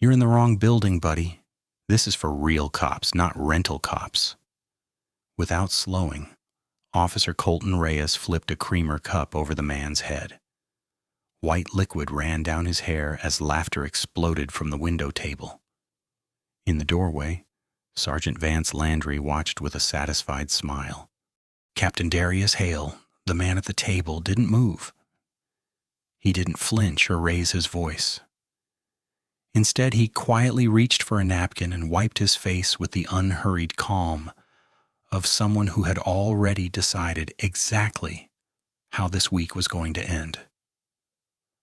You're in the wrong building, buddy. This is for real cops, not rental cops. Without slowing, Officer Colton Reyes flipped a creamer cup over the man's head. White liquid ran down his hair as laughter exploded from the window table. In the doorway, Sergeant Vance Landry watched with a satisfied smile. Captain Darius Hale, the man at the table, didn't move. He didn't flinch or raise his voice. Instead, he quietly reached for a napkin and wiped his face with the unhurried calm of someone who had already decided exactly how this week was going to end.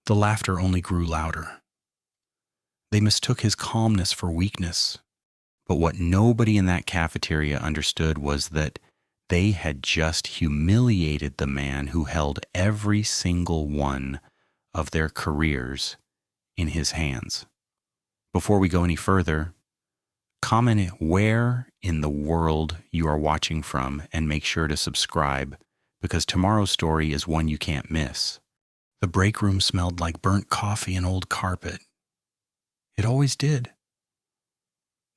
The laughter only grew louder. They mistook his calmness for weakness, but what nobody in that cafeteria understood was that they had just humiliated the man who held every single one of their careers in his hands. Before we go any further, comment where in the world you are watching from and make sure to subscribe, because tomorrow's story is one you can't miss. The break room smelled like burnt coffee and old carpet. It always did.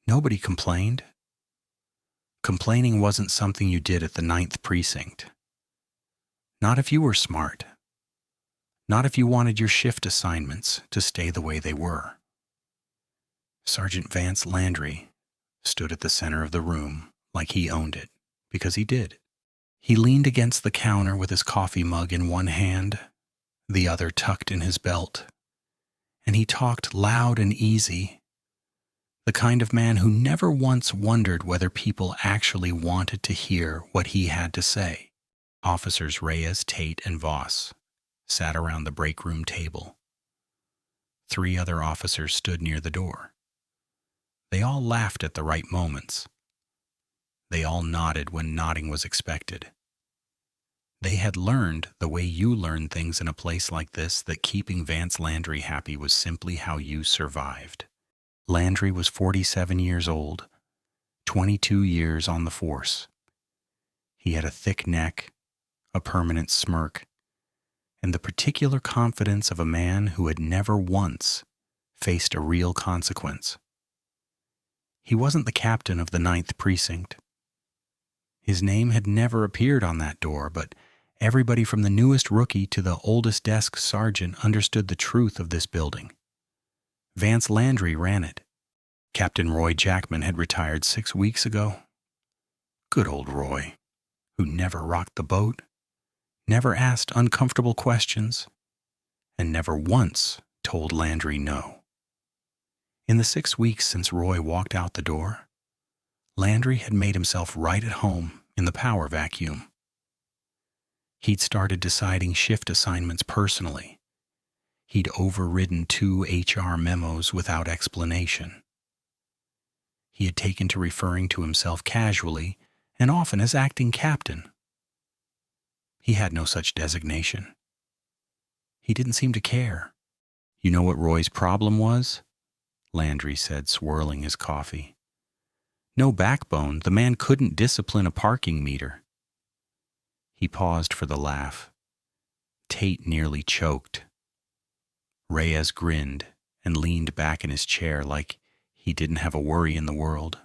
Nobody complained. Complaining wasn't something you did at the Ninth Precinct. Not if you were smart. Not if you wanted your shift assignments to stay the way they were. Sergeant Vance Landry stood at the center of the room like he owned it, because he did. He leaned against the counter with his coffee mug in one hand, the other tucked in his belt, and he talked loud and easy, the kind of man who never once wondered whether people actually wanted to hear what he had to say. Officers Reyes, Tate, and Voss sat around the break room table. 3 other officers stood near the door. They all laughed at the right moments. They all nodded when nodding was expected. They had learned the way you learn things in a place like this, that keeping Vance Landry happy was simply how you survived. Landry was 47 years old, 22 years on the force. He had a thick neck, a permanent smirk, and the particular confidence of a man who had never once faced a real consequence. He wasn't the captain of the Ninth Precinct. His name had never appeared on that door, but everybody from the newest rookie to the oldest desk sergeant understood the truth of this building. Vance Landry ran it. Captain Roy Jackman had retired 6 weeks ago. Good old Roy, who never rocked the boat, never asked uncomfortable questions, and never once told Landry no. In the 6 weeks since Roy walked out the door, Landry had made himself right at home in the power vacuum. He'd started deciding shift assignments personally. He'd overridden 2 HR memos without explanation. He had taken to referring to himself casually and often as acting captain. He had no such designation. He didn't seem to care. You know what Roy's problem was? Landry said, swirling his coffee. No backbone, the man couldn't discipline a parking meter. He paused for the laugh. Tate nearly choked. Reyes grinned and leaned back in his chair like he didn't have a worry in the world.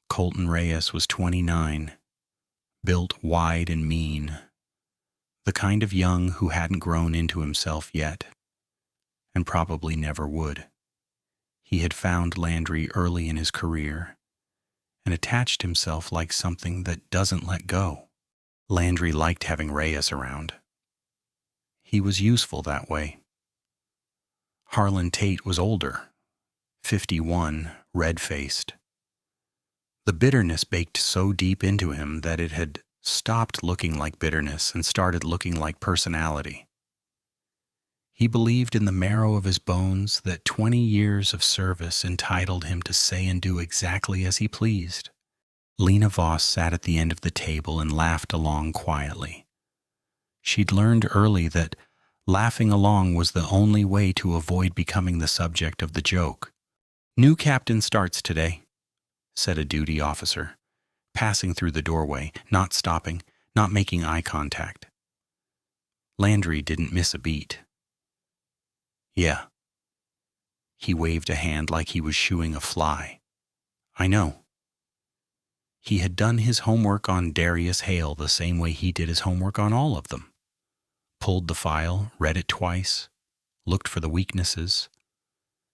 Colton Reyes was 29, built wide and mean, the kind of young who hadn't grown into himself yet, and probably never would. He had found Landry early in his career and attached himself like something that doesn't let go. Landry liked having Reyes around. He was useful that way. Harlan Tate was older, 51, red-faced. The bitterness baked so deep into him that it had stopped looking like bitterness and started looking like personality. He believed in the marrow of his bones that 20 years of service entitled him to say and do exactly as he pleased. Lena Voss sat at the end of the table and laughed along quietly. She'd learned early that laughing along was the only way to avoid becoming the subject of the joke. "New captain starts today," said a duty officer, passing through the doorway, not stopping, not making eye contact. Landry didn't miss a beat. "Yeah." He waved a hand like he was shooing a fly. I know. He had done his homework on Darius Hale the same way he did his homework on all of them. Pulled the file, read it twice, looked for the weaknesses.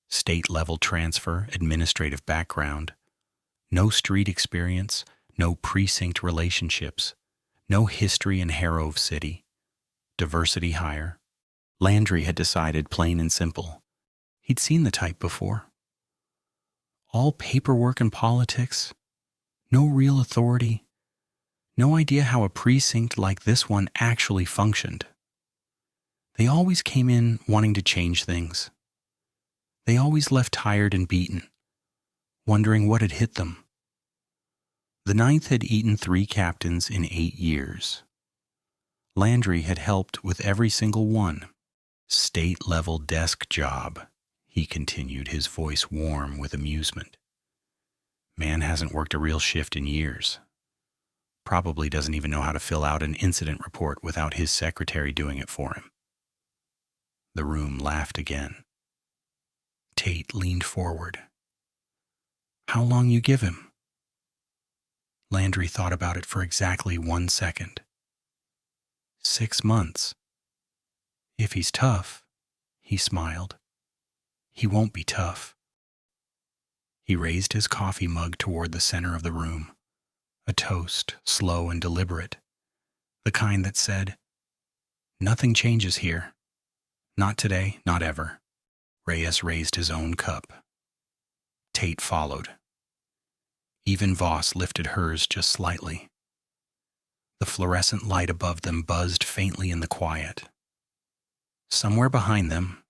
State-level transfer, administrative background, no street experience, no precinct relationships, no history in Harrove City, diversity hire. Landry had decided plain and simple. He'd seen the type before. All paperwork and politics, no real authority, no idea how a precinct like this one actually functioned. They always came in wanting to change things. They always left tired and beaten, wondering what had hit them. The Ninth had eaten 3 captains in 8 years. Landry had helped with every single one. State-level desk job, he continued, his voice warm with amusement. Man hasn't worked a real shift in years. Probably doesn't even know how to fill out an incident report without his secretary doing it for him. The room laughed again. Tate leaned forward. How long you give him? Landry thought about it for exactly 1 second. 6 months. If he's tough, he smiled. He won't be tough. He raised his coffee mug toward the center of the room, a toast, slow and deliberate, the kind that said, "Nothing changes here. Not today, not ever." Reyes raised his own cup. Tate followed. Even Voss lifted hers just slightly. The fluorescent light above them buzzed faintly in the quiet. Somewhere behind them,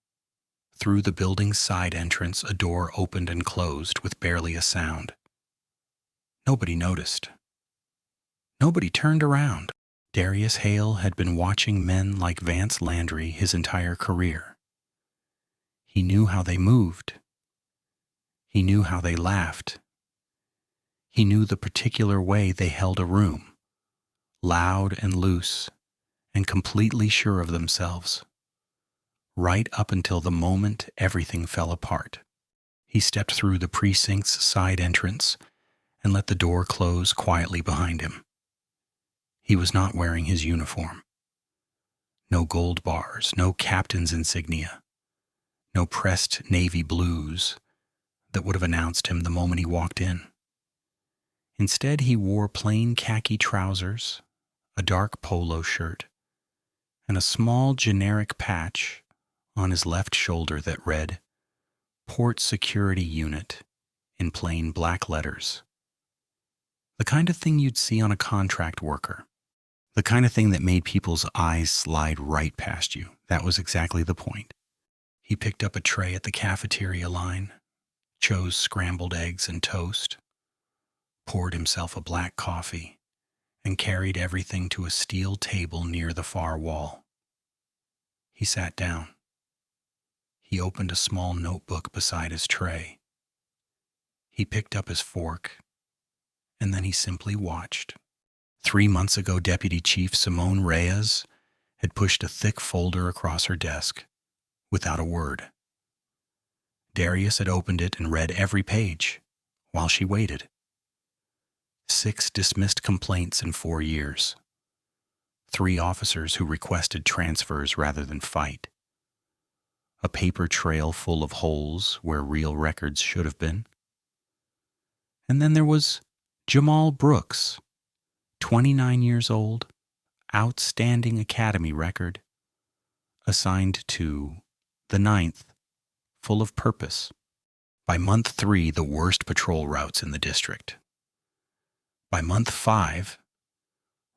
through the building's side entrance, a door opened and closed with barely a sound. Nobody noticed. Nobody turned around. Darius Hale had been watching men like Vance Landry his entire career. He knew how they moved. He knew how they laughed. He knew the particular way they held a room, loud and loose, and completely sure of themselves. Right up until the moment everything fell apart. He stepped through the precinct's side entrance and let the door close quietly behind him. He was not wearing his uniform. No gold bars, no captain's insignia, no pressed navy blues that would have announced him the moment he walked in. Instead, he wore plain khaki trousers, a dark polo shirt, and a small generic patch on his left shoulder that read, "Port Security Unit," in plain black letters. The kind of thing you'd see on a contract worker. The kind of thing that made people's eyes slide right past you. That was exactly the point. He picked up a tray at the cafeteria line, chose scrambled eggs and toast, poured himself a black coffee, and carried everything to a steel table near the far wall. He sat down. He opened a small notebook beside his tray. He picked up his fork, and then he simply watched. 3 months ago, Deputy Chief Simone Reyes had pushed a thick folder across her desk, without a word. Darius had opened it and read every page, while she waited. 6 dismissed complaints in 4 years. 3 officers who requested transfers rather than fight. A paper trail full of holes where real records should have been. And then there was Jamal Brooks, 29 years old, outstanding academy record, assigned to the Ninth, full of purpose. By month 3, the worst patrol routes in the district. By month 5,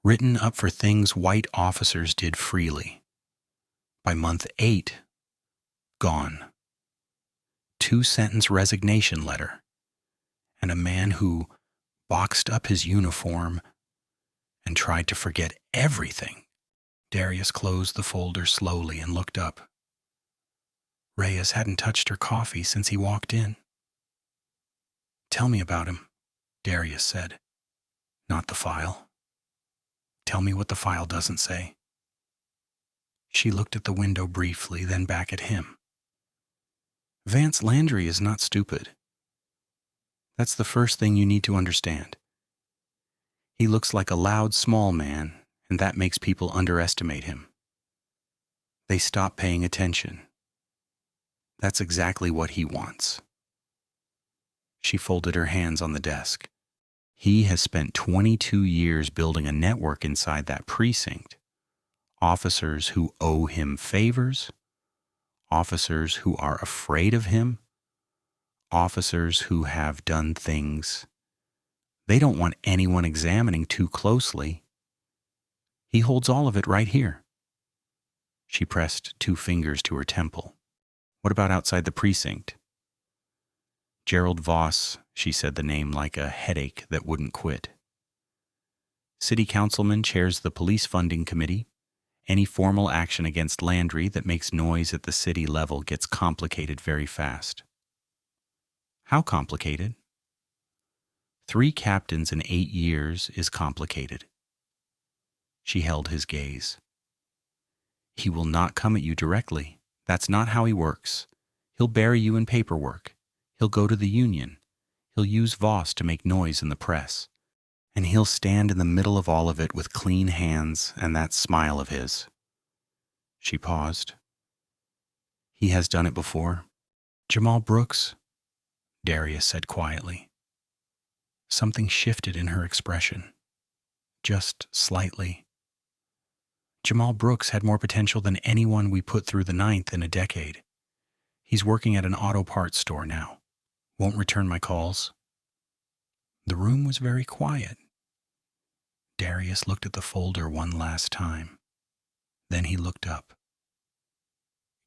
written up for things white officers did freely. By month 8, gone. 2-sentence resignation letter, and a man who boxed up his uniform and tried to forget everything. Darius closed the folder slowly and looked up. Reyes hadn't touched her coffee since he walked in. "Tell me about him," Darius said. "Not the file. Tell me what the file doesn't say." She looked at the window briefly, then back at him. Vance Landry is not stupid. That's the first thing you need to understand. He looks like a loud, small man, and that makes people underestimate him. They stop paying attention. That's exactly what he wants. She folded her hands on the desk. He has spent 22 years building a network inside that precinct. Officers who owe him favors, officers who are afraid of him, officers who have done things they don't want anyone examining too closely. He holds all of it right here. She pressed 2 fingers to her temple. What about outside the precinct? Gerald Voss, she said the name like a headache that wouldn't quit. City councilman chairs the police funding committee. Any formal action against Landry that makes noise at the city level gets complicated very fast. How complicated? 3 captains in 8 years is complicated. She held his gaze. He will not come at you directly. That's not how he works. He'll bury you in paperwork. He'll go to the union. He'll use Voss to make noise in the press. And he'll stand in the middle of all of it with clean hands and that smile of his. She paused. He has done it before. Jamal Brooks, Darius said quietly. Something shifted in her expression. Just slightly. Jamal Brooks had more potential than anyone we put through the Ninth in a decade. He's working at an auto parts store now. Won't return my calls. The room was very quiet. Darius looked at the folder one last time. Then he looked up.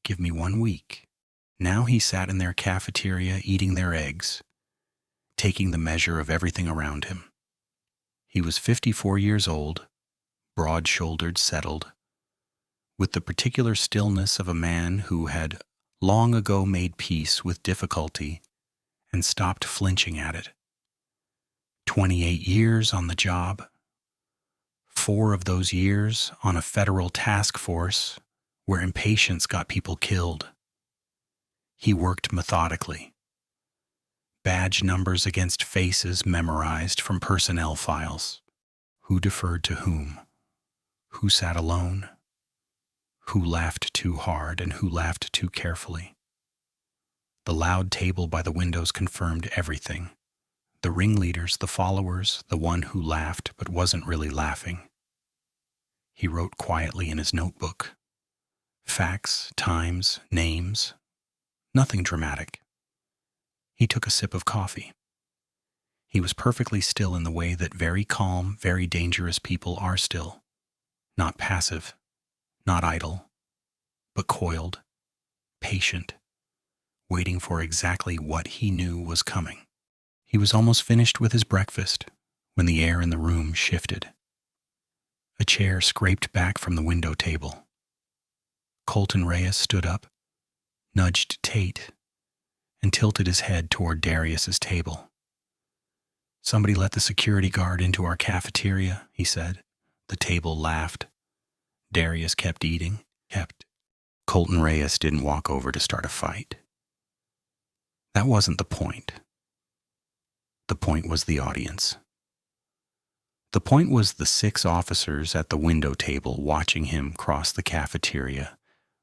Give me 1 week. Now he sat in their cafeteria eating their eggs, taking the measure of everything around him. He was 54 years old, broad-shouldered, settled, with the particular stillness of a man who had long ago made peace with difficulty and stopped flinching at it. 28 years on the job, 4 of those years on a federal task force where impatience got people killed. He worked methodically. Badge numbers against faces memorized from personnel files. Who deferred to whom? Who sat alone? Who laughed too hard and who laughed too carefully? The loud table by the windows confirmed everything. The ringleaders, the followers, the one who laughed but wasn't really laughing. He wrote quietly in his notebook. Facts, times, names. Nothing dramatic. He took a sip of coffee. He was perfectly still in the way that very calm, very dangerous people are still. Not passive, not idle, but coiled, patient, waiting for exactly what he knew was coming. He was almost finished with his breakfast when the air in the room shifted. A chair scraped back from the window table. Colton Reyes stood up, nudged Tate, and tilted his head toward Darius's table. Somebody let the security guard into our cafeteria, he said. The table laughed. Darius kept eating, Colton Reyes didn't walk over to start a fight. That wasn't the point. The point was the audience. The point was the 6 officers at the window table watching him cross the cafeteria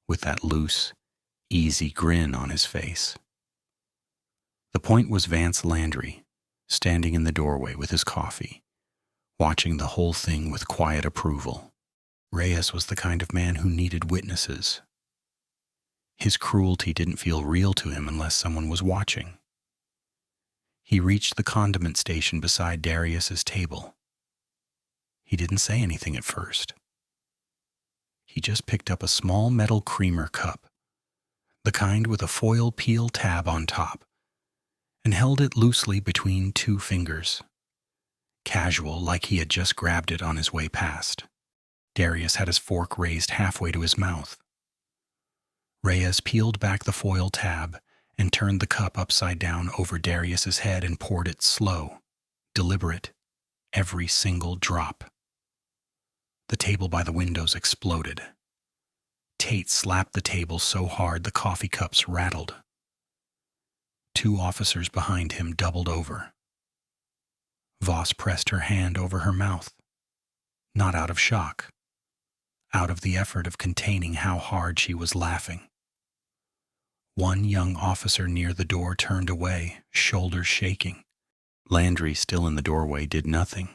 with that loose, easy grin on his face. The point was Vance Landry, standing in the doorway with his coffee, watching the whole thing with quiet approval. Reyes was the kind of man who needed witnesses. His cruelty didn't feel real to him unless someone was watching. He reached the condiment station beside Darius's table. He didn't say anything at first. He just picked up a small metal creamer cup, the kind with a foil peel tab on top, and held it loosely between 2 fingers, casual like he had just grabbed it on his way past. Darius had his fork raised halfway to his mouth. Reyes peeled back the foil tab and turned the cup upside down over Darius's head and poured it slow, deliberate, every single drop. The table by the windows exploded. Tate slapped the table so hard the coffee cups rattled. Two officers behind him doubled over. Voss pressed her hand over her mouth, not out of shock, out of the effort of containing how hard she was laughing. One young officer near the door turned away, shoulders shaking. Landry, still in the doorway, did nothing.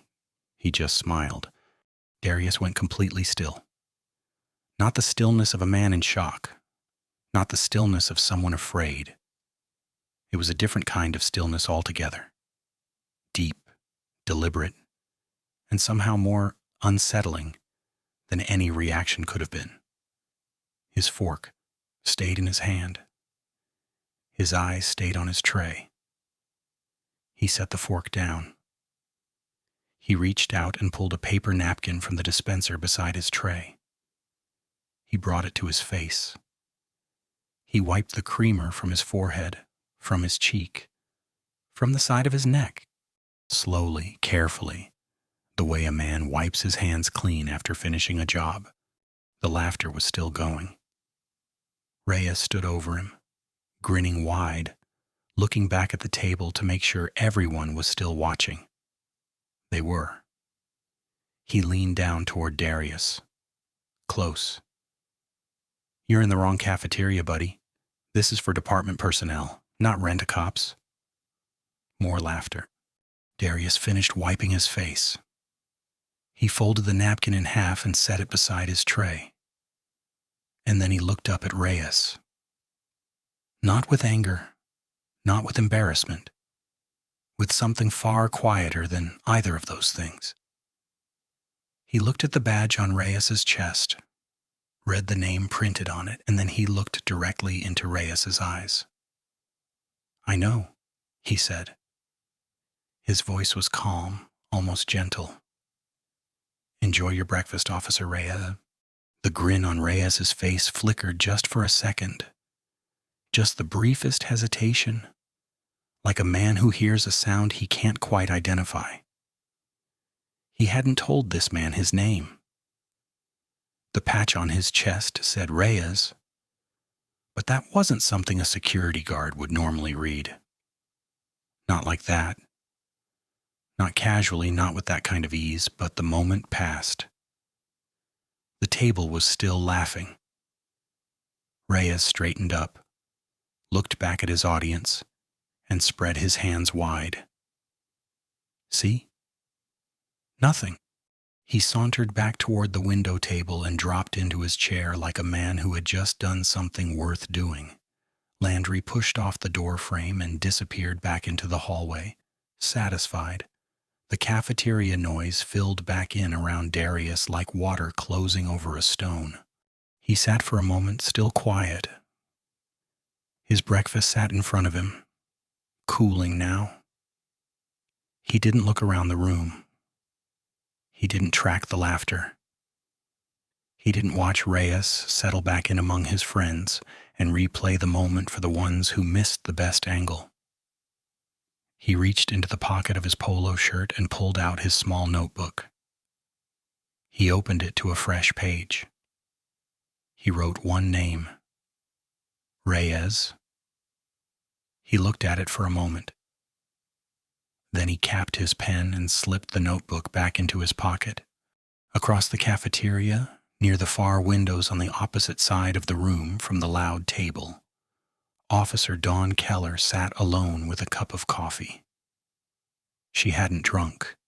He just smiled. Darius went completely still. Not the stillness of a man in shock, not the stillness of someone afraid. It was a different kind of stillness altogether. Deep, deliberate, and somehow more unsettling than any reaction could have been. His fork stayed in his hand. His eyes stayed on his tray. He set the fork down. He reached out and pulled a paper napkin from the dispenser beside his tray. He brought it to his face. He wiped the creamer from his forehead, from his cheek, from the side of his neck, slowly, carefully, the way a man wipes his hands clean after finishing a job. The laughter was still going. Reyes stood over him, grinning wide, looking back at the table to make sure everyone was still watching. They were. He leaned down toward Darius. Close. "You're in the wrong cafeteria, buddy. This is for department personnel, not rent-a-cops." More laughter. Darius finished wiping his face. He folded the napkin in half and set it beside his tray. And then he looked up at Reyes. Not with anger, not with embarrassment, with something far quieter than either of those things. He looked at the badge on Reyes's chest, read the name printed on it, and then he looked directly into Reyes's eyes. "I know," he said. His voice was calm, almost gentle. "Enjoy your breakfast, Officer Reyes." The grin on Reyes's face flickered just for a second. Just the briefest hesitation, like a man who hears a sound he can't quite identify. He hadn't told this man his name. The patch on his chest said Reyes, but that wasn't something a security guard would normally read. Not like that. Not casually, not with that kind of ease, but the moment passed. The table was still laughing. Reyes straightened up, looked back at his audience, and spread his hands wide. "See? Nothing." He sauntered back toward the window table and dropped into his chair like a man who had just done something worth doing. Landry pushed off the door frame and disappeared back into the hallway, satisfied. The cafeteria noise filled back in around Darius like water closing over a stone. He sat for a moment, still quiet. His breakfast sat in front of him, cooling now. He didn't look around the room. He didn't track the laughter. He didn't watch Reyes settle back in among his friends and replay the moment for the ones who missed the best angle. He reached into the pocket of his polo shirt and pulled out his small notebook. He opened it to a fresh page. He wrote one name. Reyes. He looked at it for a moment. Then he capped his pen and slipped the notebook back into his pocket. Across the cafeteria, near the far windows on the opposite side of the room from the loud table, Officer Dawn Keller sat alone with a cup of coffee. She hadn't drunk.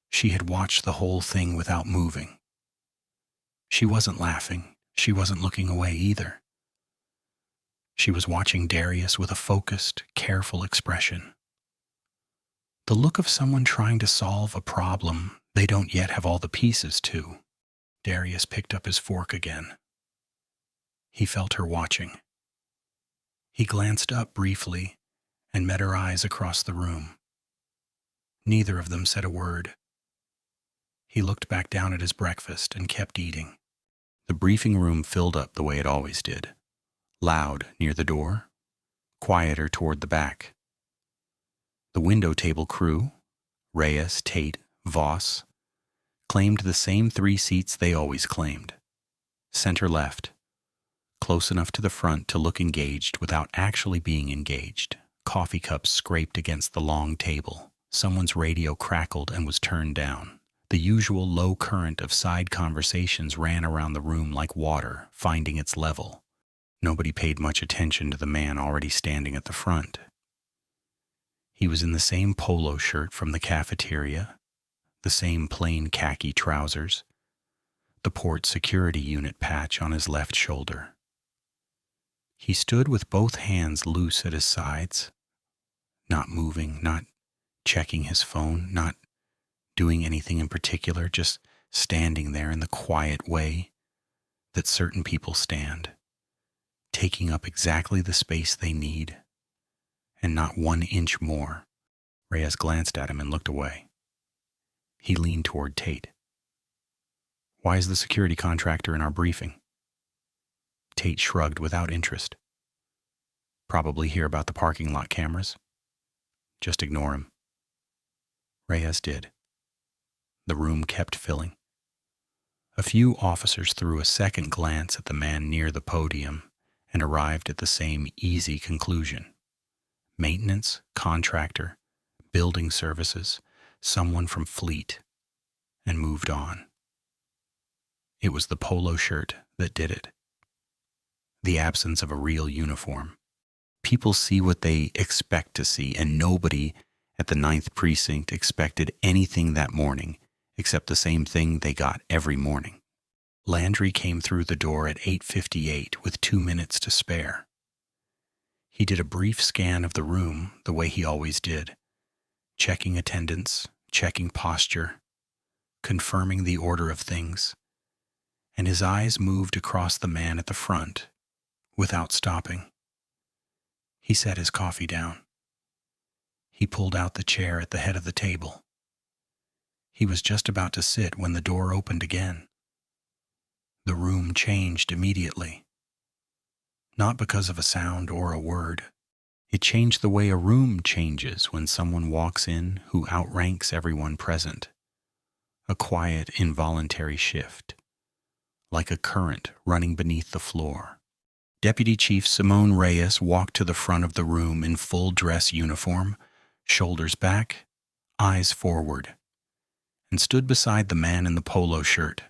She had watched the whole thing without moving. She wasn't laughing. She wasn't looking away either. She was watching Darius with a focused, careful expression. The look of someone trying to solve a problem they don't yet have all the pieces to. Darius picked up his fork again. He felt her watching. He glanced up briefly and met her eyes across the room. Neither of them said a word. He looked back down at his breakfast and kept eating. The briefing room filled up the way it always did. Loud near the door, quieter toward the back. The window table crew, Reyes, Tate, Voss, claimed the same 3 seats they always claimed. Center left, close enough to the front to look engaged without actually being engaged, Coffee cups scraped against the long table. Someone's radio crackled and was turned down. The usual low current of side conversations ran around the room like water, finding its level. Nobody paid much attention to the man already standing at the front. He was in the same polo shirt from the cafeteria, the same plain khaki trousers, the port security unit patch on his left shoulder. He stood with both hands loose at his sides, not moving, not checking his phone, not doing anything in particular, just standing there in the quiet way that certain people stand, taking up exactly the space they need, and not 1 inch more. Reyes glanced at him and looked away. He leaned toward Tate. "Why is the security contractor in our briefing?" Tate shrugged without interest. "Probably hear about the parking lot cameras. Just ignore him." Reyes did. The room kept filling. A few officers threw a second glance at the man near the podium and arrived at the same easy conclusion. Maintenance, contractor, building services, someone from Fleet, and moved on. It was the polo shirt that did it. The absence of a real uniform. People see what they expect to see, and nobody at the Ninth Precinct expected anything that morning except the same thing they got every morning. Landry came through the door at 8:58 with 2 minutes to spare. He did a brief scan of the room the way he always did, checking attendance, checking posture, confirming the order of things, and his eyes moved across the man at the front without stopping. He set his coffee down. He pulled out the chair at the head of the table. He was just about to sit when the door opened again. The room changed immediately. Not because of a sound or a word. It changed the way a room changes when someone walks in who outranks everyone present. A quiet, involuntary shift, like a current running beneath the floor. Deputy Chief Simone Reyes walked to the front of the room in full dress uniform, shoulders back, eyes forward, and stood beside the man in the polo shirt.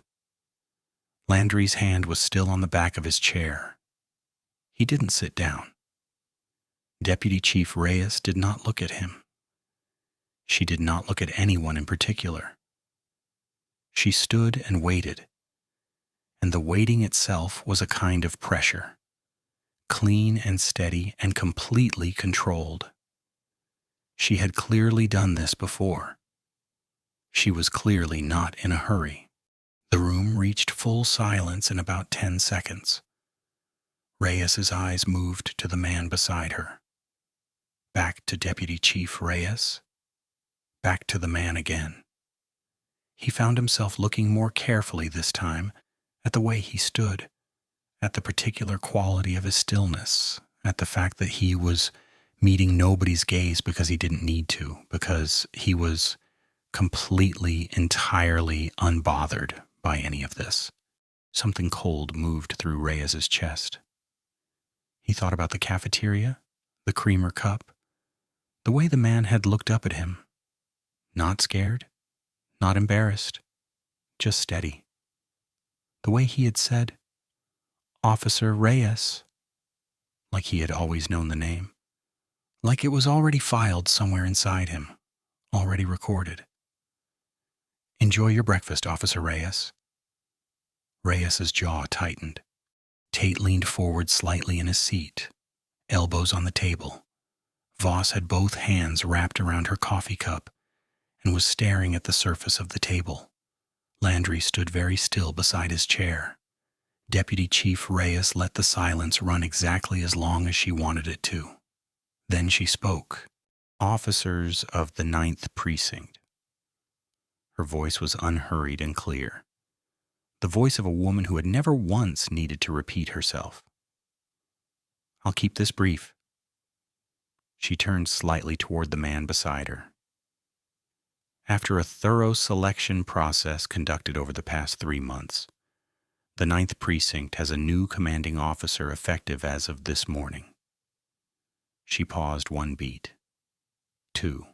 Landry's hand was still on the back of his chair. He didn't sit down. Deputy Chief Reyes did not look at him. She did not look at anyone in particular. She stood and waited, and the waiting itself was a kind of pressure, clean and steady and completely controlled. She had clearly done this before. She was clearly not in a hurry. The room reached full silence in about 10 seconds. Reyes's eyes moved to the man beside her. Back to Deputy Chief Reyes. Back to the man again. He found himself looking more carefully this time at the way he stood, at the particular quality of his stillness, at the fact that he was meeting nobody's gaze because he didn't need to, because he was completely, entirely unbothered by any of this. Something cold moved through Reyes's chest. He thought about the cafeteria, the creamer cup, the way the man had looked up at him. Not scared, not embarrassed, just steady. The way he had said, "Officer Reyes," like he had always known the name, like it was already filed somewhere inside him, already recorded. "Enjoy your breakfast, Officer Reyes." Reyes's jaw tightened. Tate leaned forward slightly in his seat, elbows on the table. Voss had both hands wrapped around her coffee cup and was staring at the surface of the table. Landry stood very still beside his chair. Deputy Chief Reyes let the silence run exactly as long as she wanted it to. Then she spoke. "Officers of the Ninth Precinct." Her voice was unhurried and clear. The voice of a woman who had never once needed to repeat herself. "I'll keep this brief." She turned slightly toward the man beside her. After a thorough selection process conducted over the past 3 months, the Ninth Precinct has a new commanding officer effective as of this morning. She paused one beat. 2.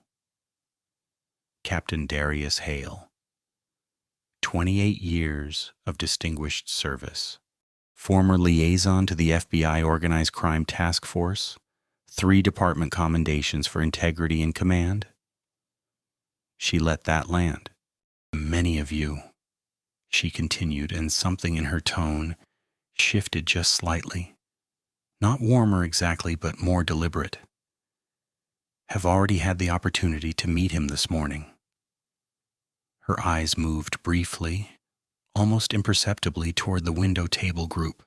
Captain Darius Hale. 28 years of distinguished service. Former liaison to the FBI Organized Crime Task Force. 3 department commendations for integrity in command. She let that land. Many of you, she continued, and something in her tone shifted just slightly. Not warmer exactly, but more deliberate. Have already had the opportunity to meet him this morning. Her eyes moved briefly, almost imperceptibly, toward the window table group.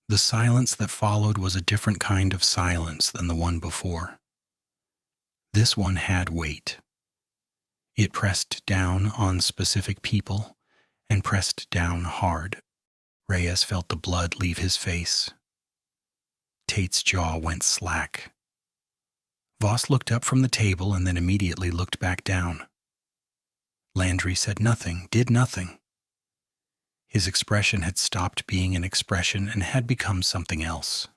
The silence that followed was a different kind of silence than the one before. This one had weight. It pressed down on specific people, and pressed down hard. Reyes felt the blood leave his face. Tate's jaw went slack. Voss looked up from the table and then immediately looked back down. Landry said nothing, did nothing. His expression had stopped being an expression and had become something else.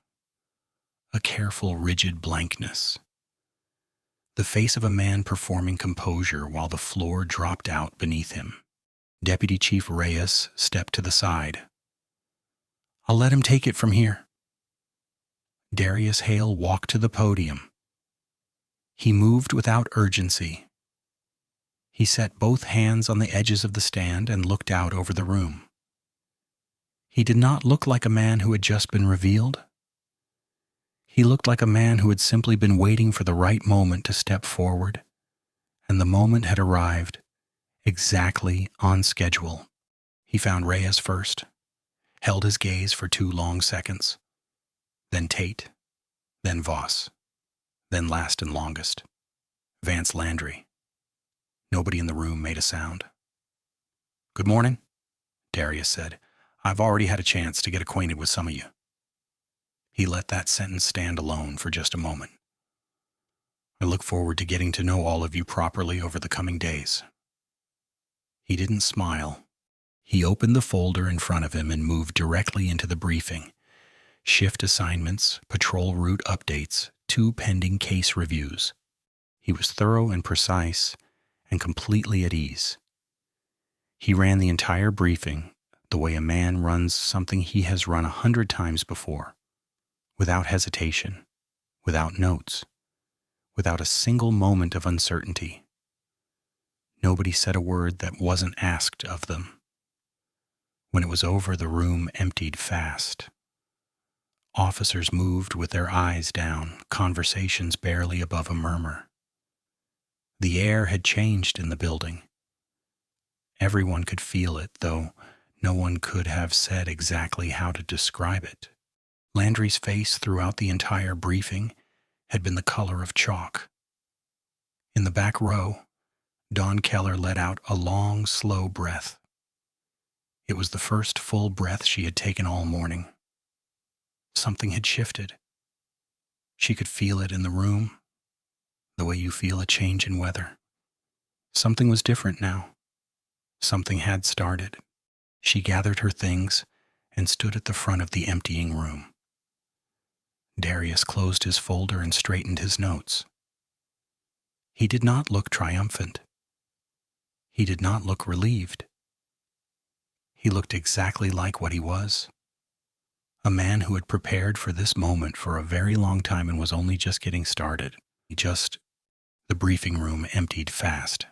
A careful, rigid blankness. The face of a man performing composure while the floor dropped out beneath him. Deputy Chief Reyes stepped to the side. I'll let him take it from here. Darius Hale walked to the podium. He moved without urgency. He set both hands on the edges of the stand and looked out over the room. He did not look like a man who had just been revealed. He looked like a man who had simply been waiting for the right moment to step forward, and the moment had arrived, exactly on schedule. He found Reyes first, held his gaze for 2 long seconds, then Tate, then Voss, then last and longest, Vance Landry. Nobody in the room made a sound. Good morning, Darius said. I've already had a chance to get acquainted with some of you. He let that sentence stand alone for just a moment. I look forward to getting to know all of you properly over the coming days. He didn't smile. He opened the folder in front of him and moved directly into the briefing. Shift assignments, patrol route updates, 2 pending case reviews. He was thorough and precise and completely at ease. He ran the entire briefing the way a man runs something he has run 100 times before, without hesitation, without notes, without a single moment of uncertainty. Nobody said a word that wasn't asked of them. When it was over, the room emptied fast. Officers moved with their eyes down, conversations barely above a murmur. The air had changed in the building. Everyone could feel it, though no one could have said exactly how to describe it. Landry's face throughout the entire briefing had been the color of chalk. In the back row, Dawn Keller let out a long, slow breath. It was the first full breath she had taken all morning. Something had shifted. She could feel it in the room, the way you feel a change in weather. Something was different now. Something had started. She gathered her things and stood at the front of the emptying room. Darius closed his folder and straightened his notes. He did not look triumphant. He did not look relieved. He looked exactly like what he was. A man who had prepared for this moment for a very long time and was only just getting started. The briefing room emptied fast.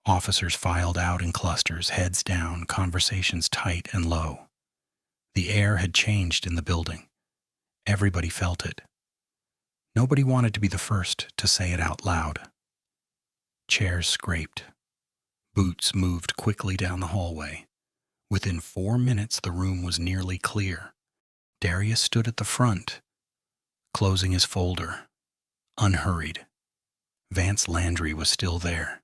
Officers filed out in clusters, heads down, conversations tight and low. The air had changed in the building. Everybody felt it. Nobody wanted to be the first to say it out loud. Chairs scraped. Boots moved quickly down the hallway. Within 4 minutes, the room was nearly clear. Darius stood at the front, closing his folder, unhurried. Vance Landry was still there.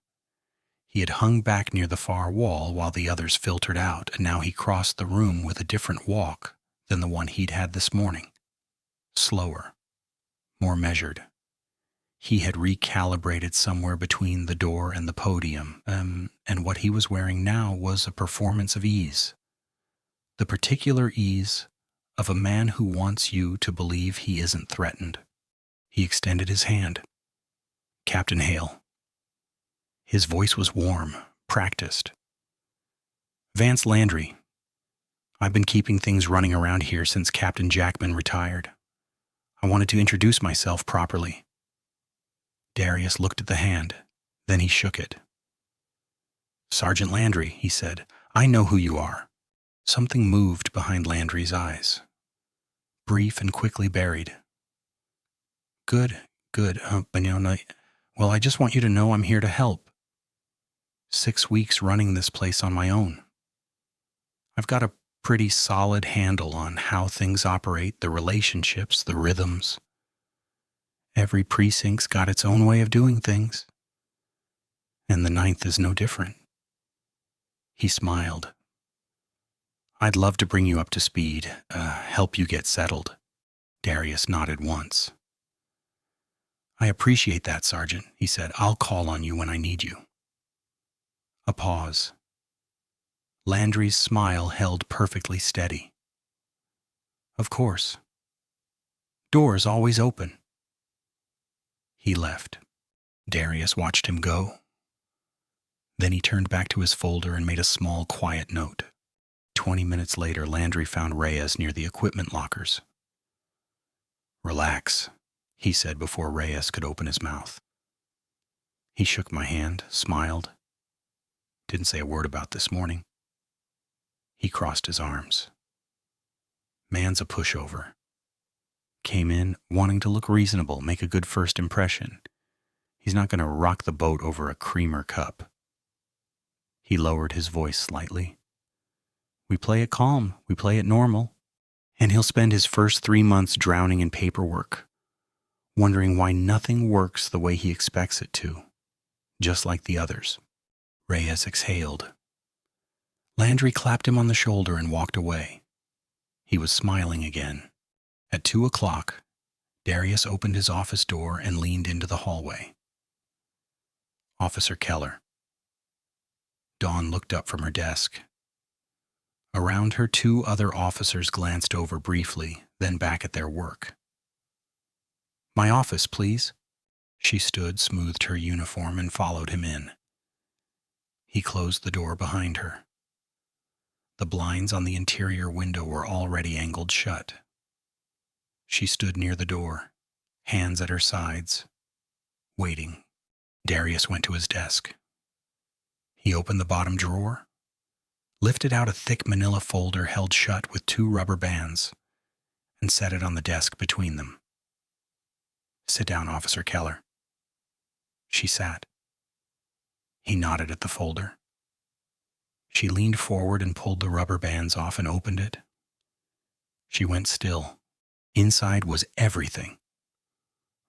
He had hung back near the far wall while the others filtered out, and now he crossed the room with a different walk than the one he'd had this morning. Slower, more measured. He had recalibrated somewhere between the door and the podium, and what he was wearing now was a performance of ease. The particular ease of a man who wants you to believe he isn't threatened. He extended his hand. Captain Hale. His voice was warm, practiced. Vance Landry. I've been keeping things running around here since Captain Jackman retired. I wanted to introduce myself properly. Darius looked at the hand, then he shook it. Sergeant Landry, he said, I know who you are. Something moved behind Landry's eyes. Brief and quickly buried. Good. Well, I just want you to know I'm here to help. 6 weeks running this place on my own. I've got a pretty solid handle on how things operate, the relationships, the rhythms. Every precinct's got its own way of doing things. And the Ninth is no different. He smiled. I'd love to bring you up to speed, help you get settled. Darius nodded once. I appreciate that, Sergeant, he said. I'll call on you when I need you. A pause. Landry's smile held perfectly steady. Of course. Doors always open. He left. Darius watched him go. Then he turned back to his folder and made a small, quiet note. 20 minutes later, Landry found Reyes near the equipment lockers. Relax, he said before Reyes could open his mouth. He shook my hand, smiled. Didn't say a word about this morning. He crossed his arms. Man's a pushover. Came in wanting to look reasonable, make a good first impression. He's not going to rock the boat over a creamer cup. He lowered his voice slightly. We play it calm, we play it normal. And he'll spend his first 3 months drowning in paperwork, wondering why nothing works the way he expects it to, just like the others. Reyes exhaled. Landry clapped him on the shoulder and walked away. He was smiling again. At 2 o'clock, Darius opened his office door and leaned into the hallway. Officer Keller. Dawn looked up from her desk. Around her, 2 other officers glanced over briefly, then back at their work. My office, please. She stood, smoothed her uniform, and followed him in. He closed the door behind her. The blinds on the interior window were already angled shut. She stood near the door, hands at her sides, waiting. Darius went to his desk. He opened the bottom drawer, lifted out a thick manila folder held shut with 2 rubber bands, and set it on the desk between them. Sit down, Officer Keller. She sat. He nodded at the folder. She leaned forward and pulled the rubber bands off and opened it. She went still. Inside was everything.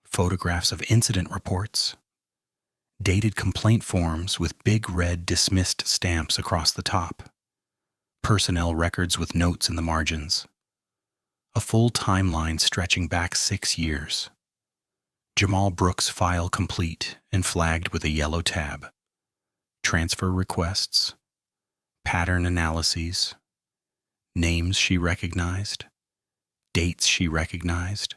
Photographs of incident reports, dated complaint forms with big red dismissed stamps across the top, personnel records with notes in the margins, a full timeline stretching back 6 years. Jamal Brooks file complete and flagged with a yellow tab. Transfer requests, pattern analyses, names she recognized, dates she recognized,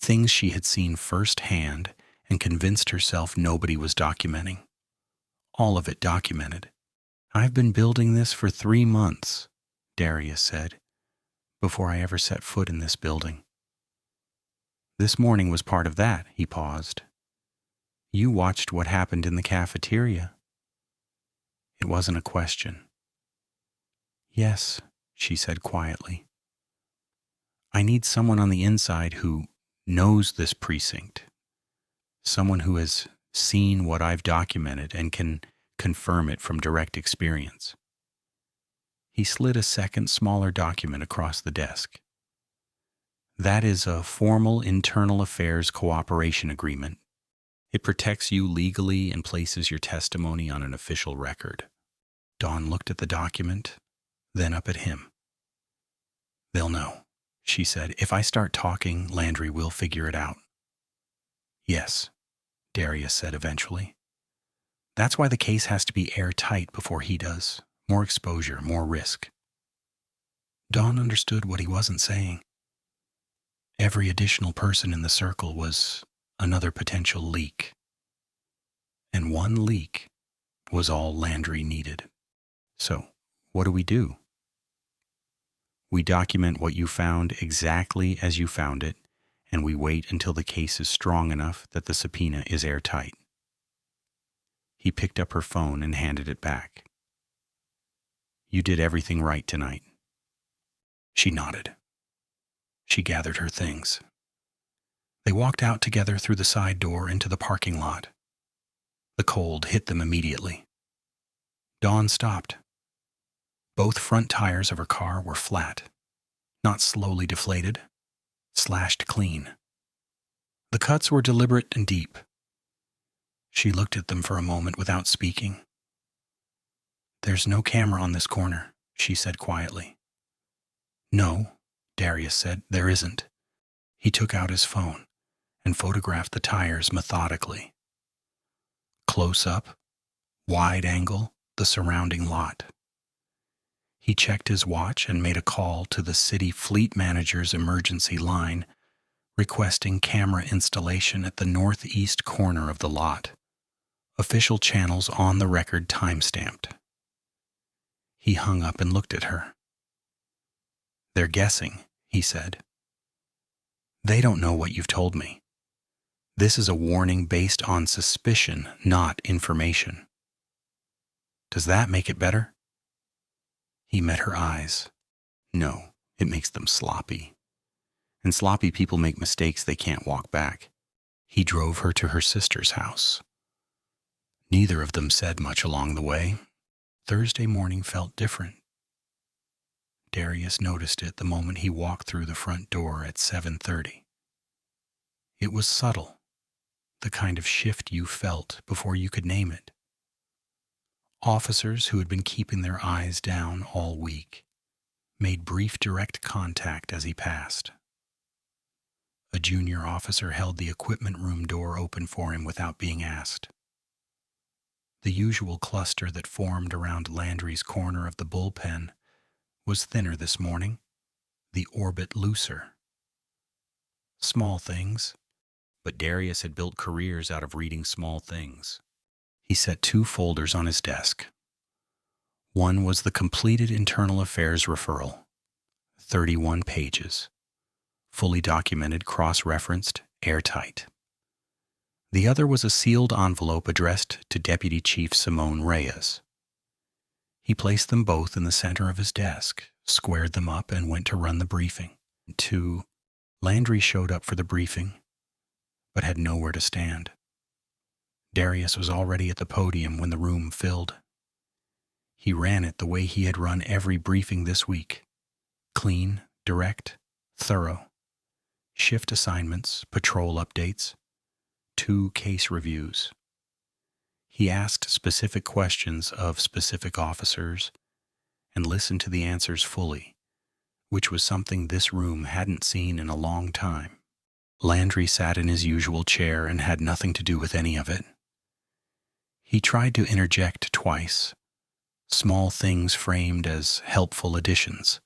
things she had seen firsthand and convinced herself nobody was documenting. All of it documented. I've been building this for 3 months, Darius said, before I ever set foot in this building. This morning was part of that, he paused. You watched what happened in the cafeteria. It wasn't a question. Yes, she said quietly. I need someone on the inside who knows this precinct. Someone who has seen what I've documented and can confirm it from direct experience. He slid a second, smaller document across the desk. That is a formal internal affairs cooperation agreement. It protects you legally and places your testimony on an official record. Dawn looked at the document, then up at him. They'll know, she said. If I start talking, Landry will figure it out. Yes, Darius said eventually. That's why the case has to be airtight before he does. More exposure, more risk. Dawn understood what he wasn't saying. Every additional person in the circle was another potential leak. And one leak was all Landry needed. So, what do? We document what you found exactly as you found it, and we wait until the case is strong enough that the subpoena is airtight. He picked up her phone and handed it back. You did everything right tonight. She nodded. She gathered her things. They walked out together through the side door into the parking lot. The cold hit them immediately. Dawn stopped. Both front tires of her car were flat, not slowly deflated, slashed clean. The cuts were deliberate and deep. She looked at them for a moment without speaking. There's no camera on this corner, she said quietly. No, Darius said, there isn't. He took out his phone and photographed the tires methodically. Close up, wide angle, the surrounding lot. He checked his watch and made a call to the city fleet manager's emergency line, requesting camera installation at the northeast corner of the lot. Official channels on the record time-stamped. He hung up and looked at her. They're guessing, he said. They don't know what you've told me. This is a warning based on suspicion, not information. Does that make it better? He met her eyes. No, it makes them sloppy. And sloppy people make mistakes they can't walk back. He drove her to her sister's house. Neither of them said much along the way. Thursday morning felt different. Darius noticed it the moment he walked through the front door at 7:30. It was subtle, the kind of shift you felt before you could name it. Officers who had been keeping their eyes down all week made brief direct contact as he passed. A junior officer held the equipment room door open for him without being asked. The usual cluster that formed around Landry's corner of the bullpen was thinner this morning, the orbit looser. Small things, but Darius had built careers out of reading small things. He set 2 folders on his desk. One was the completed internal affairs referral, 31 pages, fully documented, cross-referenced, airtight. The other was a sealed envelope addressed to Deputy Chief Simone Reyes. He placed them both in the center of his desk, squared them up, and went to run the briefing. Landry showed up for the briefing, but had nowhere to stand. Darius was already at the podium when the room filled. He ran it the way he had run every briefing this week. Clean, direct, thorough. Shift assignments, patrol updates, 2 case reviews. He asked specific questions of specific officers and listened to the answers fully, which was something this room hadn't seen in a long time. Landry sat in his usual chair and had nothing to do with any of it. He tried to interject twice, small things framed as helpful additions.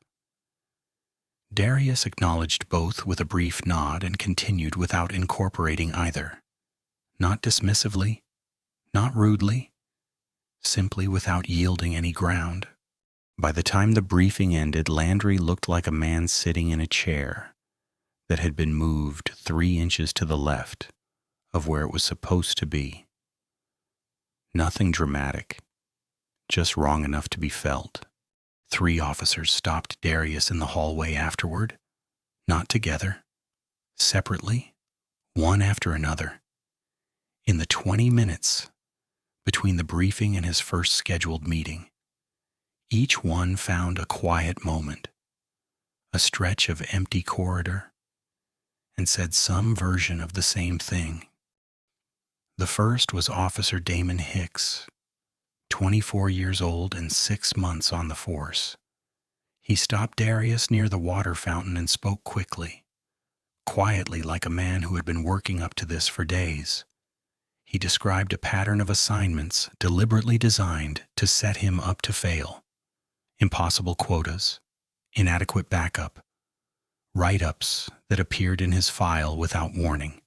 Darius acknowledged both with a brief nod and continued without incorporating either. Not dismissively, not rudely, simply without yielding any ground. By the time the briefing ended, Landry looked like a man sitting in a chair that had been moved 3 inches to the left of where it was supposed to be. Nothing dramatic, just wrong enough to be felt. 3 officers stopped Darius in the hallway afterward, not together, separately, one after another. In the 20 minutes between the briefing and his first scheduled meeting, each one found a quiet moment, a stretch of empty corridor, and said some version of the same thing. The first was Officer Damon Hicks, 24 years old and 6 months on the force. He stopped Darius near the water fountain and spoke quickly, quietly, like a man who had been working up to this for days. He described a pattern of assignments deliberately designed to set him up to fail. Impossible quotas, inadequate backup, write-ups that appeared in his file without warning.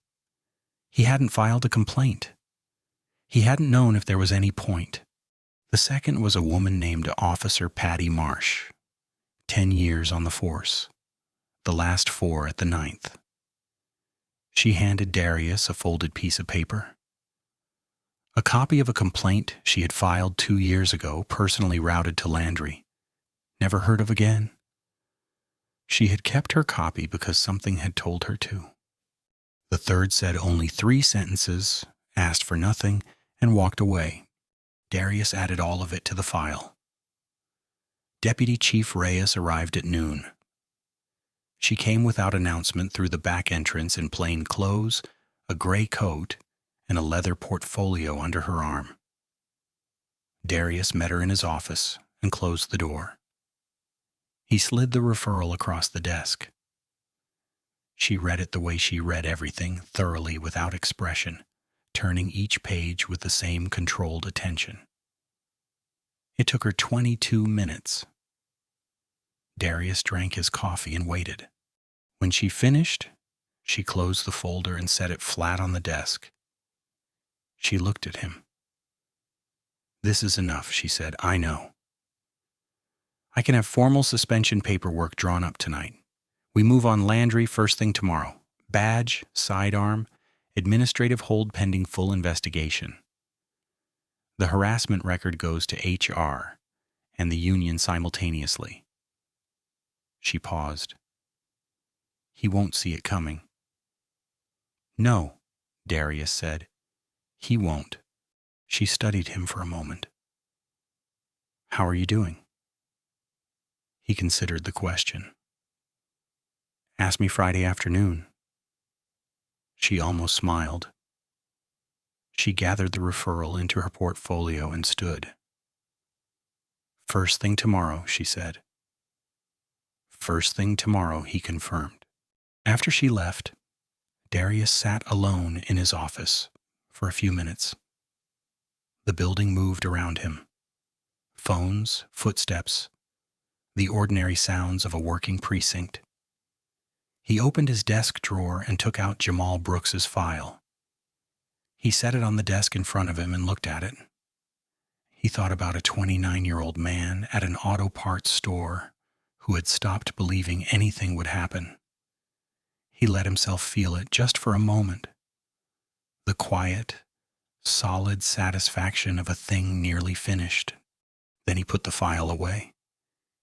He hadn't filed a complaint. He hadn't known if there was any point. The second was a woman named Officer Patty Marsh, 10 years on the force, the last 4 at the Ninth. She handed Darius a folded piece of paper. A copy of a complaint she had filed 2 years ago, personally routed to Landry. Never heard of again. She had kept her copy because something had told her to. The third said only 3 sentences, asked for nothing, and walked away. Darius added all of it to the file. Deputy Chief Reyes arrived at noon. She came without announcement through the back entrance in plain clothes, a gray coat, and a leather portfolio under her arm. Darius met her in his office and closed the door. He slid the referral across the desk. She read it the way she read everything, thoroughly, without expression, turning each page with the same controlled attention. It took her 22 minutes. Darius drank his coffee and waited. When she finished, she closed the folder and set it flat on the desk. She looked at him. "This is enough," she said. "I know. I can have formal suspension paperwork drawn up tonight. We move on Landry first thing tomorrow. Badge, sidearm, administrative hold pending full investigation. The harassment record goes to HR and the union simultaneously." She paused. "He won't see it coming." "No," Darius said. "He won't." She studied him for a moment. "How are you doing?" He considered the question. "Ask me Friday afternoon." She almost smiled. She gathered the referral into her portfolio and stood. "First thing tomorrow," she said. "First thing tomorrow," he confirmed. After she left, Darius sat alone in his office for a few minutes. The building moved around him. Phones, footsteps, the ordinary sounds of a working precinct. He opened his desk drawer and took out Jamal Brooks's file. He set it on the desk in front of him and looked at it. He thought about a 29-year-old man at an auto parts store who had stopped believing anything would happen. He let himself feel it just for a moment. The quiet, solid satisfaction of a thing nearly finished. Then he put the file away.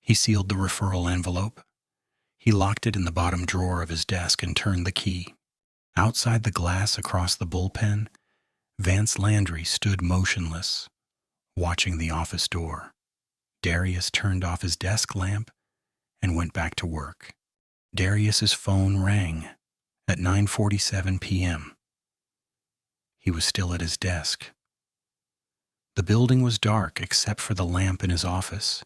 He sealed the referral envelope. He locked it in the bottom drawer of his desk and turned the key. Outside the glass across the bullpen, Vance Landry stood motionless, watching the office door. Darius turned off his desk lamp and went back to work. Darius's phone rang at 9:47 p.m. He was still at his desk. The building was dark except for the lamp in his office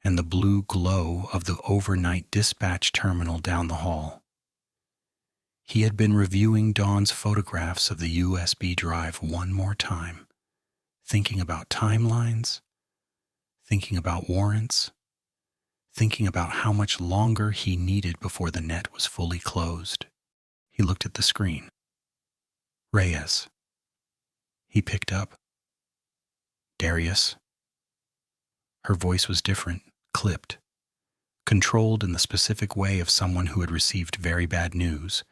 and the blue glow of the overnight dispatch terminal down the hall. He had been reviewing Dawn's photographs of the USB drive one more time, thinking about timelines, thinking about warrants, thinking about how much longer he needed before the net was fully closed. He looked at the screen. Reyes. He picked up. "Darius." Her voice was different, clipped, controlled in the specific way of someone who had received very bad news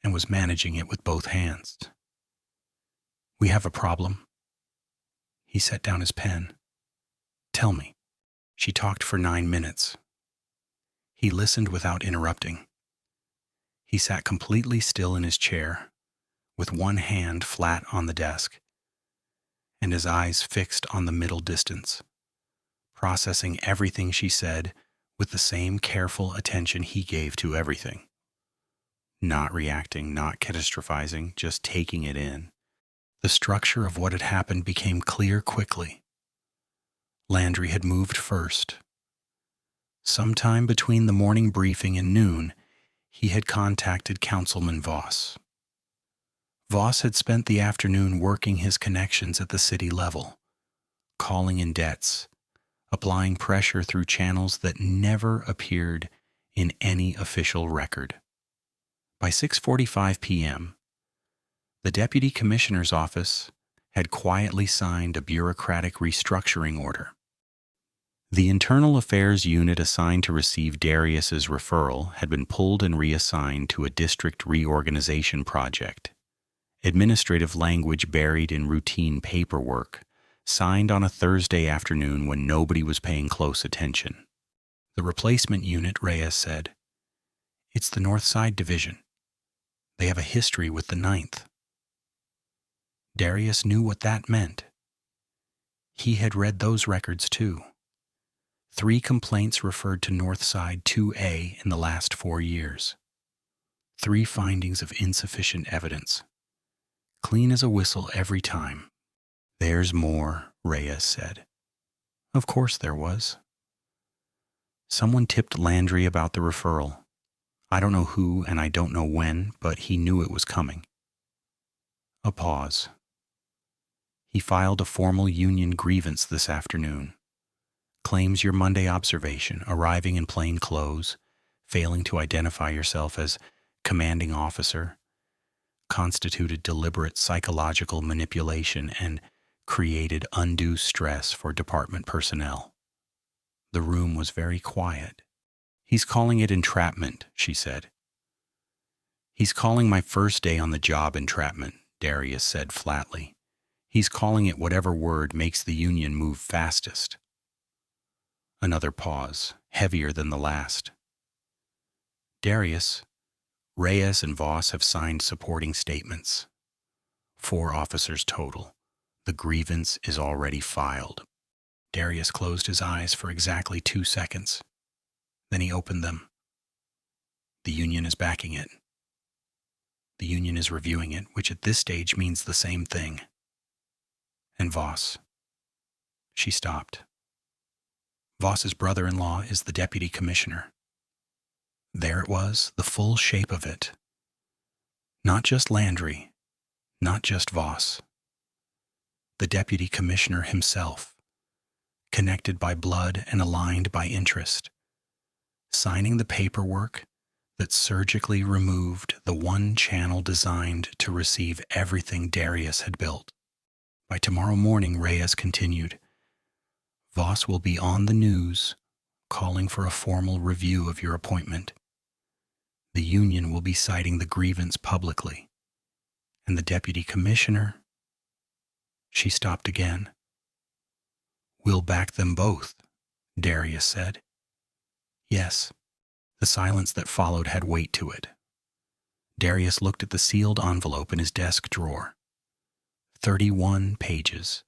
and was managing it with both hands. "We have a problem." He set down his pen. "Tell me." She talked for 9 minutes. He listened without interrupting. He sat completely still in his chair, with one hand flat on the desk, and his eyes fixed on the middle distance, processing everything she said with the same careful attention he gave to everything. Not reacting, not catastrophizing, just taking it in. The structure of what had happened became clear quickly. Landry had moved first. Sometime between the morning briefing and noon, he had contacted Councilman Voss. Voss had spent the afternoon working his connections at the city level, calling in debts, applying pressure through channels that never appeared in any official record. By 6:45 p.m., the Deputy Commissioner's office had quietly signed a bureaucratic restructuring order. The Internal Affairs unit assigned to receive Darius's referral had been pulled and reassigned to a district reorganization project. Administrative language buried in routine paperwork, signed on a Thursday afternoon when nobody was paying close attention. The replacement unit, Reyes said. It's the North Side Division. They have a history with the Ninth. Darius knew what that meant. He had read those records too. 3 complaints referred to North Side 2A in the last 4 years. 3 findings of insufficient evidence. Clean as a whistle every time. There's more, Reyes said. Of course there was. Someone tipped Landry about the referral. I don't know who and I don't know when, but he knew it was coming. A pause. He filed a formal union grievance this afternoon. Claims your Monday observation, arriving in plain clothes, failing to identify yourself as commanding officer, constituted deliberate psychological manipulation and created undue stress for department personnel. The room was very quiet. He's calling it entrapment, she said. He's calling my first day on the job entrapment, Darius said flatly. He's calling it whatever word makes the union move fastest. Another pause, heavier than the last. Darius, Reyes and Voss have signed supporting statements. 4 officers total. The grievance is already filed. Darius closed his eyes for exactly 2 seconds. Then he opened them. The union is backing it. The union is reviewing it, which at this stage means the same thing. And Voss. She stopped. Voss's brother-in-law is the deputy commissioner. There it was, the full shape of it. Not just Landry, not just Voss. The deputy commissioner himself, connected by blood and aligned by interest, signing the paperwork that surgically removed the one channel designed to receive everything Darius had built. By tomorrow morning, Reyes continued, Voss will be on the news, calling for a formal review of your appointment. The union will be citing the grievance publicly. And the deputy commissioner... She stopped again. We'll back them both, Darius said. Yes. The silence that followed had weight to it. Darius looked at the sealed envelope in his desk drawer. 31 pages.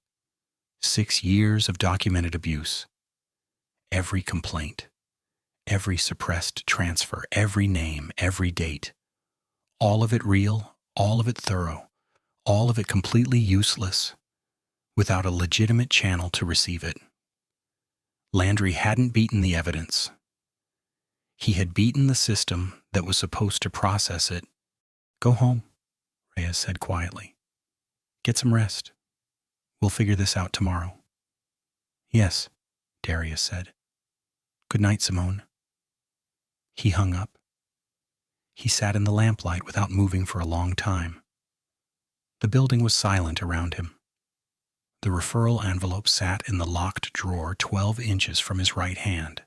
6 years of documented abuse. Every complaint. Every suppressed transfer. Every name. Every date. All of it real. All of it thorough. All of it completely useless. Without a legitimate channel to receive it. Landry hadn't beaten the evidence. He had beaten the system that was supposed to process it. Go home, Reyes said quietly. Get some rest. We'll figure this out tomorrow. Yes, Darius said. Good night, Simone. He hung up. He sat in the lamplight without moving for a long time. The building was silent around him. The referral envelope sat in the locked drawer 12 inches from his right hand.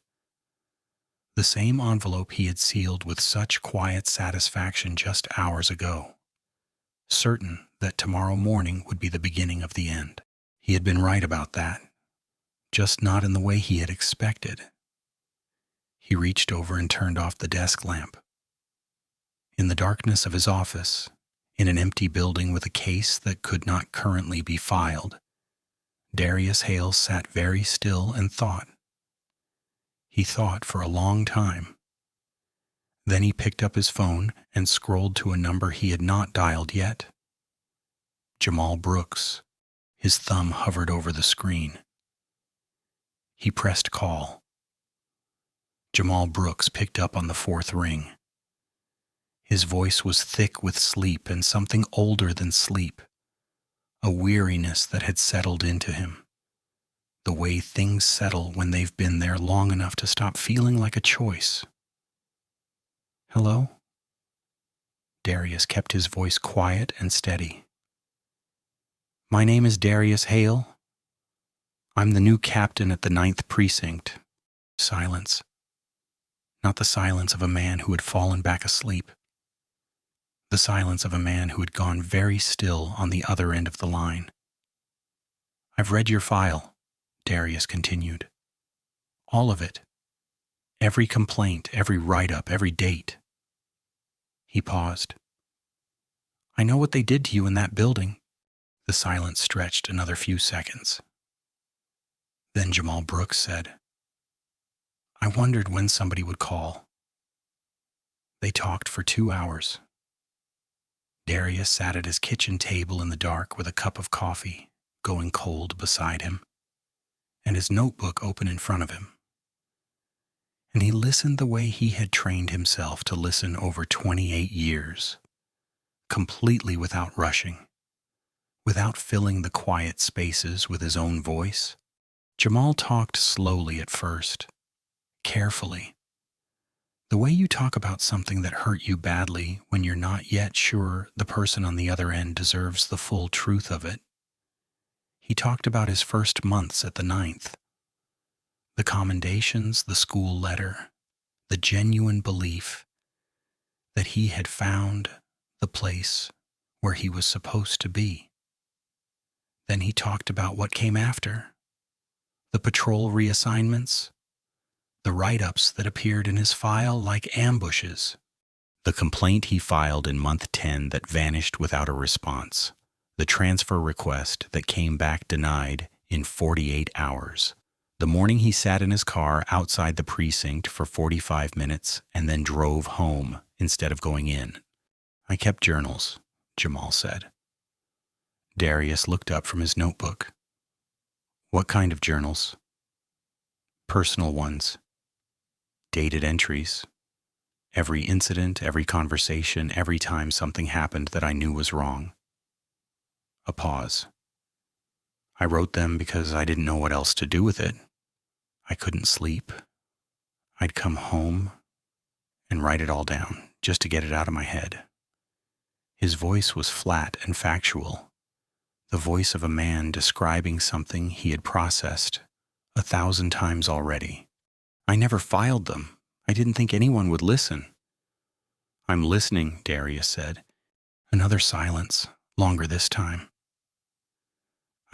The same envelope he had sealed with such quiet satisfaction just hours ago, certain that tomorrow morning would be the beginning of the end. He had been right about that, just not in the way he had expected. He reached over and turned off the desk lamp. In the darkness of his office, in an empty building with a case that could not currently be filed, Darius Hale sat very still and thought. He thought for a long time. Then he picked up his phone and scrolled to a number he had not dialed yet. Jamal Brooks. His thumb hovered over the screen. He pressed call. Jamal Brooks picked up on the 4th ring. His voice was thick with sleep and something older than sleep, a weariness that had settled into him. The way things settle when they've been there long enough to stop feeling like a choice. Hello? Darius kept his voice quiet and steady. My name is Darius Hale. I'm the new captain at the Ninth Precinct. Silence. Not the silence of a man who had fallen back asleep. The silence of a man who had gone very still on the other end of the line. I've read your file, Darius continued. All of it. Every complaint, every write-up, every date. He paused. I know what they did to you in that building. The silence stretched another few seconds. Then Jamal Brooks said, I wondered when somebody would call. They talked for 2 hours. Darius sat at his kitchen table in the dark with a cup of coffee going cold beside him, and his notebook open in front of him. And he listened the way he had trained himself to listen over 28 years, completely without rushing, without filling the quiet spaces with his own voice. Jamal talked slowly at first, carefully. The way you talk about something that hurt you badly when you're not yet sure the person on the other end deserves the full truth of it. He talked about his first months at the Ninth, the commendations, the school letter, the genuine belief that he had found the place where he was supposed to be. Then he talked about what came after, the patrol reassignments, the write-ups that appeared in his file like ambushes, the complaint he filed in month 10 that vanished without a response, the transfer request that came back denied in 48 hours, the morning he sat in his car outside the precinct for 45 minutes and then drove home instead of going in. I kept journals, Jamal said. Darius looked up from his notebook. What kind of journals? Personal ones. Dated entries. Every incident, every conversation, every time something happened that I knew was wrong. A pause. I wrote them because I didn't know what else to do with it. I couldn't sleep. I'd come home and write it all down just to get it out of my head. His voice was flat and factual, the voice of a man describing something he had processed 1,000 times already. I never filed them. I didn't think anyone would listen. I'm listening, Darius said. Another silence, longer this time.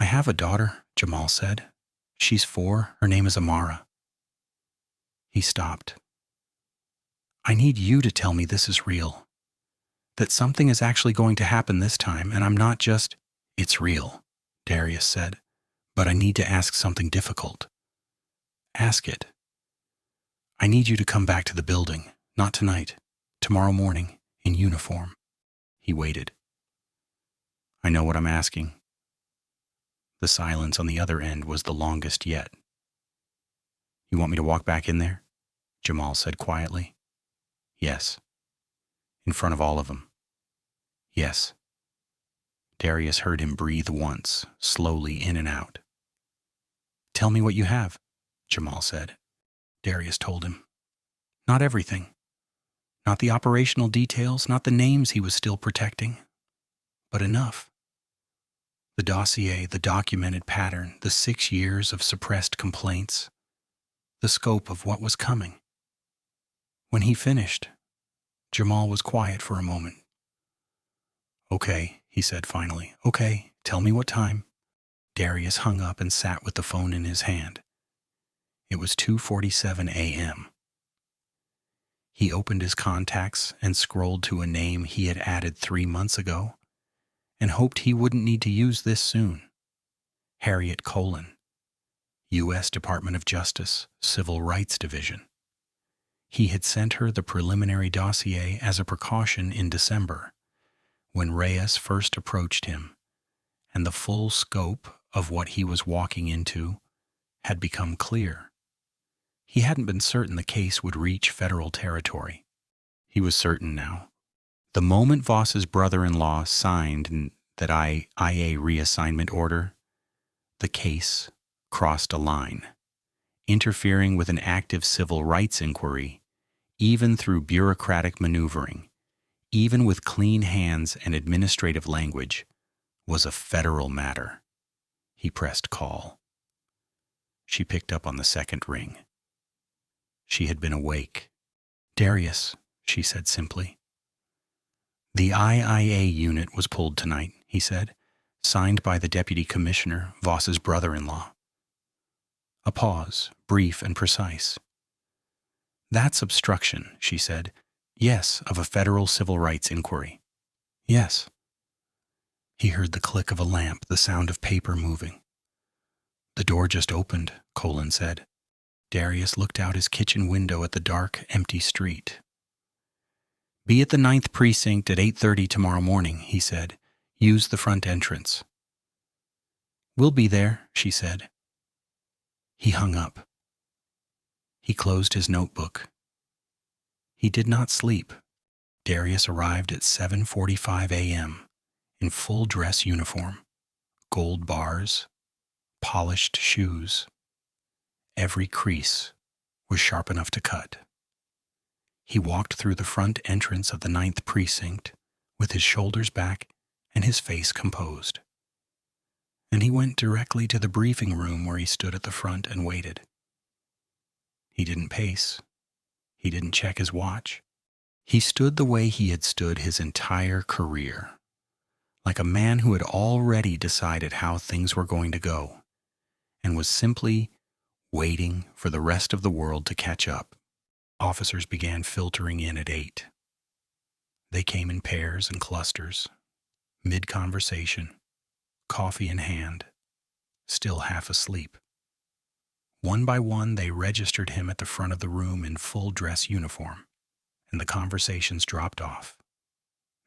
I have a daughter, Jamal said. She's 4. Her name is Amara. He stopped. I need you to tell me this is real, that something is actually going to happen this time, and I'm not just, It's real, Darius said, but I need to ask something difficult. Ask it. I need you to come back to the building, not tonight, tomorrow morning, in uniform. He waited. I know what I'm asking. The silence on the other end was the longest yet. You want me to walk back in there? Jamal said quietly. Yes. In front of all of them. Yes. Darius heard him breathe once, slowly in and out. Tell me what you have, Jamal said. Darius told him. Not everything. Not the operational details, not the names he was still protecting. But enough. The dossier, the documented pattern, the 6 years of suppressed complaints, the scope of what was coming. When he finished, Jamal was quiet for a moment. Okay, he said finally. Okay, tell me what time. Darius hung up and sat with the phone in his hand. It was 2:47 a.m. He opened his contacts and scrolled to a name he had added 3 months ago and hoped he wouldn't need to use this soon. Harriet Colon, U.S. Department of Justice, Civil Rights Division. He had sent her the preliminary dossier as a precaution in December, when Reyes first approached him, and the full scope of what he was walking into had become clear. He hadn't been certain the case would reach federal territory. He was certain now. The moment Voss's brother-in-law signed that IA reassignment order, the case crossed a line, interfering with an active civil rights inquiry even through bureaucratic maneuvering, even with clean hands and administrative language, was a federal matter. He pressed call. She picked up on the second ring. She had been awake. "Darius," she said simply. "The IIA unit was pulled tonight," he said, "signed by the deputy commissioner, Voss's brother-in-law." A pause, brief and precise. "That's obstruction," she said. "Yes, of a federal civil rights inquiry." "Yes." He heard the click of a lamp, the sound of paper moving. "The door just opened," Colin said. Darius looked out his kitchen window at the dark, empty street. "Be at the Ninth Precinct at 8:30 tomorrow morning," he said. "Use the front entrance." "We'll be there," she said. He hung up. He closed his notebook. He did not sleep. Darius arrived at 7:45 a.m. in full dress uniform, gold bars, polished shoes. Every crease was sharp enough to cut. He walked through the front entrance of the Ninth Precinct with his shoulders back and his face composed. And he went directly to the briefing room where he stood at the front and waited. He didn't pace. He didn't check his watch. He stood the way he had stood his entire career, like a man who had already decided how things were going to go, and was simply waiting for the rest of the world to catch up. Officers began filtering in at 8. They came in pairs and clusters, mid-conversation, coffee in hand, still half asleep. One by one, they registered him at the front of the room in full dress uniform, and the conversations dropped off,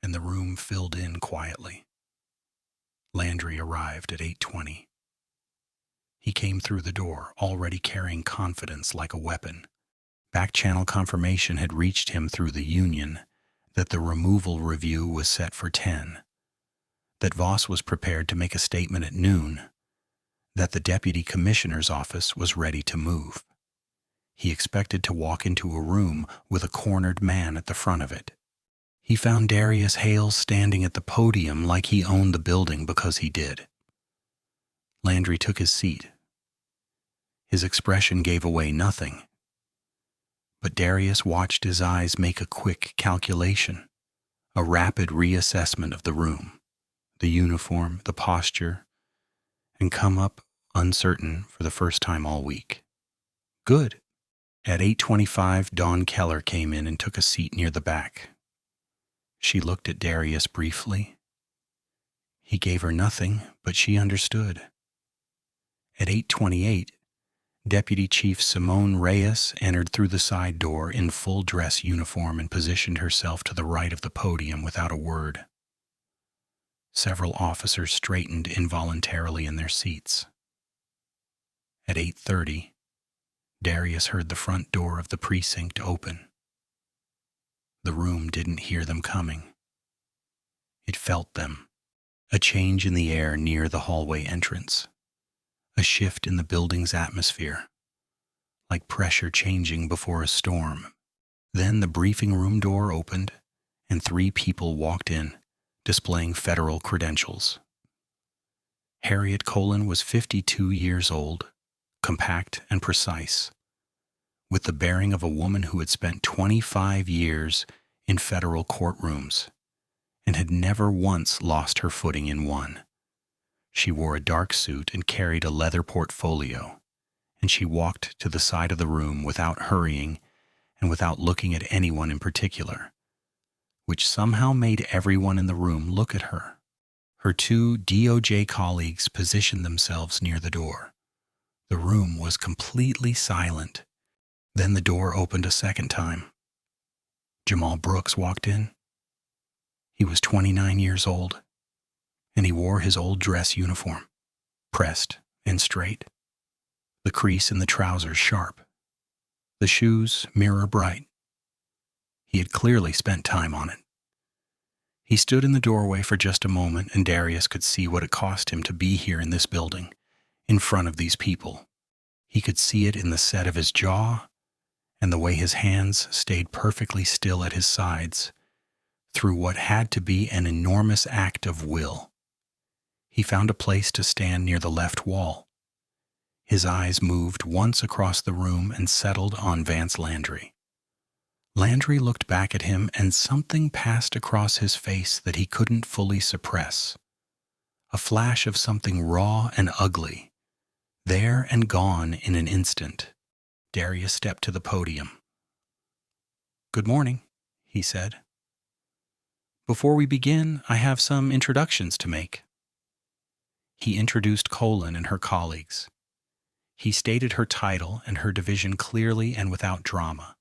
and the room filled in quietly. Landry arrived at 8:20. He came through the door, already carrying confidence like a weapon. Back-channel confirmation had reached him through the union that the removal review was set for 10, that Voss was prepared to make a statement at noon, that the deputy commissioner's office was ready to move. He expected to walk into a room with a cornered man at the front of it. He found Darius Hale standing at the podium like he owned the building because he did. Landry took his seat. His expression gave away nothing. But Darius watched his eyes make a quick calculation, a rapid reassessment of the room, the uniform, the posture, and come up uncertain for the first time all week. Good. At 8:25, Dawn Keller came in and took a seat near the back. She looked at Darius briefly. He gave her nothing, but she understood. At 8:28, Deputy Chief Simone Reyes entered through the side door in full dress uniform and positioned herself to the right of the podium without a word. Several officers straightened involuntarily in their seats. At 8:30, Darius heard the front door of the precinct open. The room didn't hear them coming. It felt them, a change in the air near the hallway entrance, a shift in the building's atmosphere, like pressure changing before a storm. Then the briefing room door opened, and 3 people walked in, displaying federal credentials. Harriet Colon was 52 years old, compact and precise, with the bearing of a woman who had spent 25 years in federal courtrooms and had never once lost her footing in one. She wore a dark suit and carried a leather portfolio, and she walked to the side of the room without hurrying and without looking at anyone in particular, which somehow made everyone in the room look at her. Her 2 DOJ colleagues positioned themselves near the door. The room was completely silent. Then the door opened a second time. Jamal Brooks walked in. He was 29 years old, and he wore his old dress uniform, pressed and straight, the crease in the trousers sharp, the shoes mirror bright. He had clearly spent time on it. He stood in the doorway for just a moment, and Darius could see what it cost him to be here in this building, in front of these people. He could see it in the set of his jaw and the way his hands stayed perfectly still at his sides through what had to be an enormous act of will. He found a place to stand near the left wall. His eyes moved once across the room and settled on Vance Landry. Landry looked back at him, and something passed across his face that he couldn't fully suppress. A flash of something raw and ugly, there and gone in an instant. Darius stepped to the podium. "Good morning," he said. "Before we begin, I have some introductions to make." He introduced Colin and her colleagues. He stated her title and her division clearly and without drama.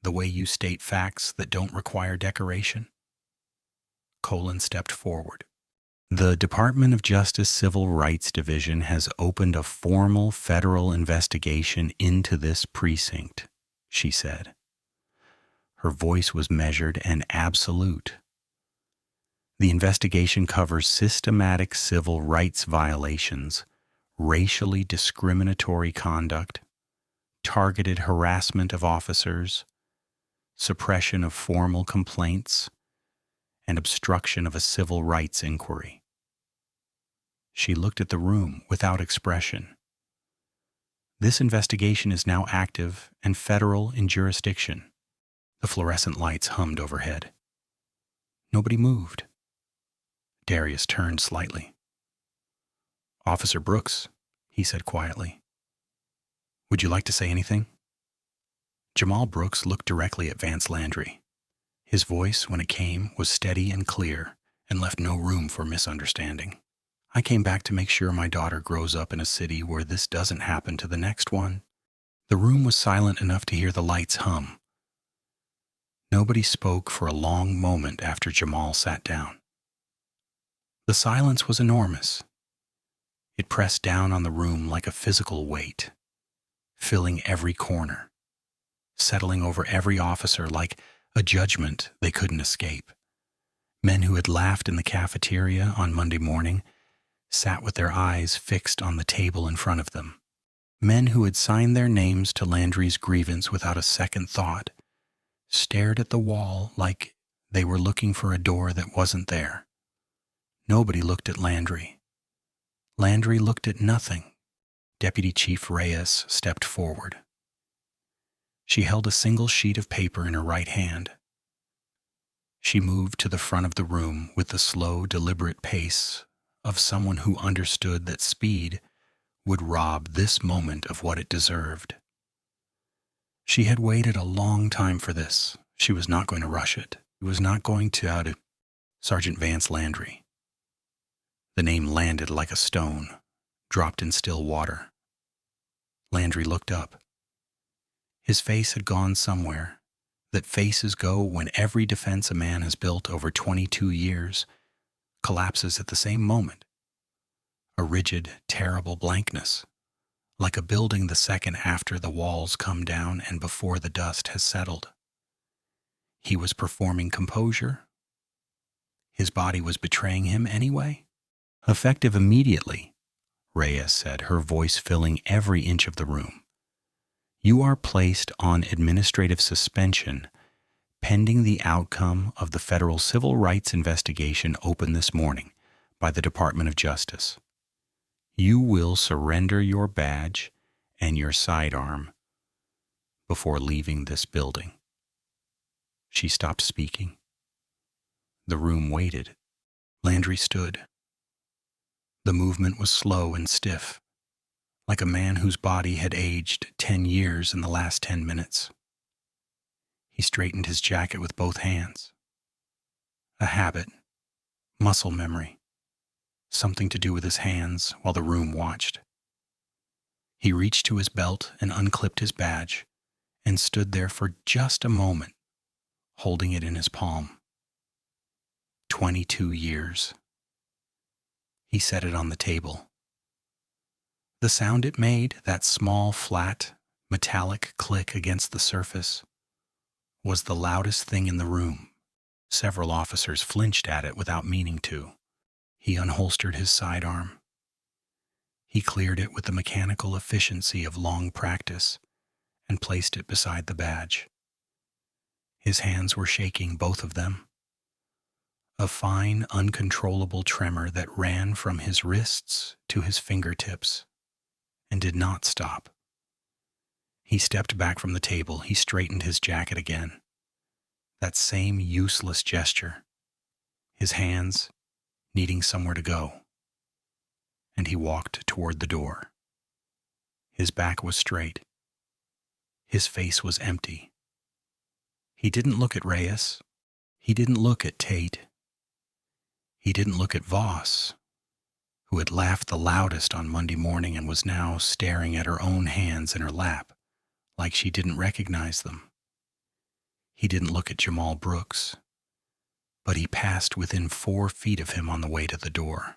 "The way you state facts that don't require decoration." Colin stepped forward. "The Department of Justice Civil Rights Division has opened a formal federal investigation into this precinct," she said. Her voice was measured and absolute. "The investigation covers systematic civil rights violations, racially discriminatory conduct, targeted harassment of officers, suppression of formal complaints, and obstruction of a civil rights inquiry." She looked at the room without expression. "This investigation is now active and federal in jurisdiction." The fluorescent lights hummed overhead. Nobody moved. Darius turned slightly. "Officer Brooks," he said quietly. "Would you like to say anything?" Jamal Brooks looked directly at Vance Landry. His voice, when it came, was steady and clear and left no room for misunderstanding. "I came back to make sure my daughter grows up in a city where this doesn't happen to the next one." The room was silent enough to hear the lights hum. Nobody spoke for a long moment after Jamal sat down. The silence was enormous. It pressed down on the room like a physical weight, filling every corner, settling over every officer like a judgment they couldn't escape. Men who had laughed in the cafeteria on Monday morning sat with their eyes fixed on the table in front of them. Men who had signed their names to Landry's grievance without a second thought stared at the wall like they were looking for a door that wasn't there. Nobody looked at Landry. Landry looked at nothing. Deputy Chief Reyes stepped forward. She held a single sheet of paper in her right hand. She moved to the front of the room with the slow, deliberate pace of someone who understood that speed would rob this moment of what it deserved. She had waited a long time for this. She was not going to rush it. She was not going to out of Sergeant Vance Landry. The name landed like a stone, dropped in still water. Landry looked up. His face had gone somewhere that faces go when every defense a man has built over 22 years collapses at the same moment. A rigid, terrible blankness, like a building the second after the walls come down and before the dust has settled. He was performing composure. His body was betraying him anyway. "Effective immediately," Reyes said, her voice filling every inch of the room. "You are placed on administrative suspension pending the outcome of the federal civil rights investigation opened this morning by the Department of Justice. You will surrender your badge and your sidearm before leaving this building." She stopped speaking. The room waited. Landry stood. The movement was slow and stiff, like a man whose body had aged 10 years in the last 10 minutes. He straightened his jacket with both hands. A habit, muscle memory, something to do with his hands while the room watched. He reached to his belt and unclipped his badge and stood there for just a moment, holding it in his palm. 22 years. He set it on the table. The sound it made, that small, flat, metallic click against the surface, was the loudest thing in the room. Several officers flinched at it without meaning to. He unholstered his sidearm. He cleared it with the mechanical efficiency of long practice and placed it beside the badge. His hands were shaking, both of them. A fine, uncontrollable tremor that ran from his wrists to his fingertips and did not stop. He stepped back from the table. He straightened his jacket again. That same useless gesture. His hands needing somewhere to go. And he walked toward the door. His back was straight. His face was empty. He didn't look at Reyes. He didn't look at Tate. He didn't look at Voss, who had laughed the loudest on Monday morning and was now staring at her own hands in her lap, like she didn't recognize them. He didn't look at Jamal Brooks, but he passed within 4 feet of him on the way to the door.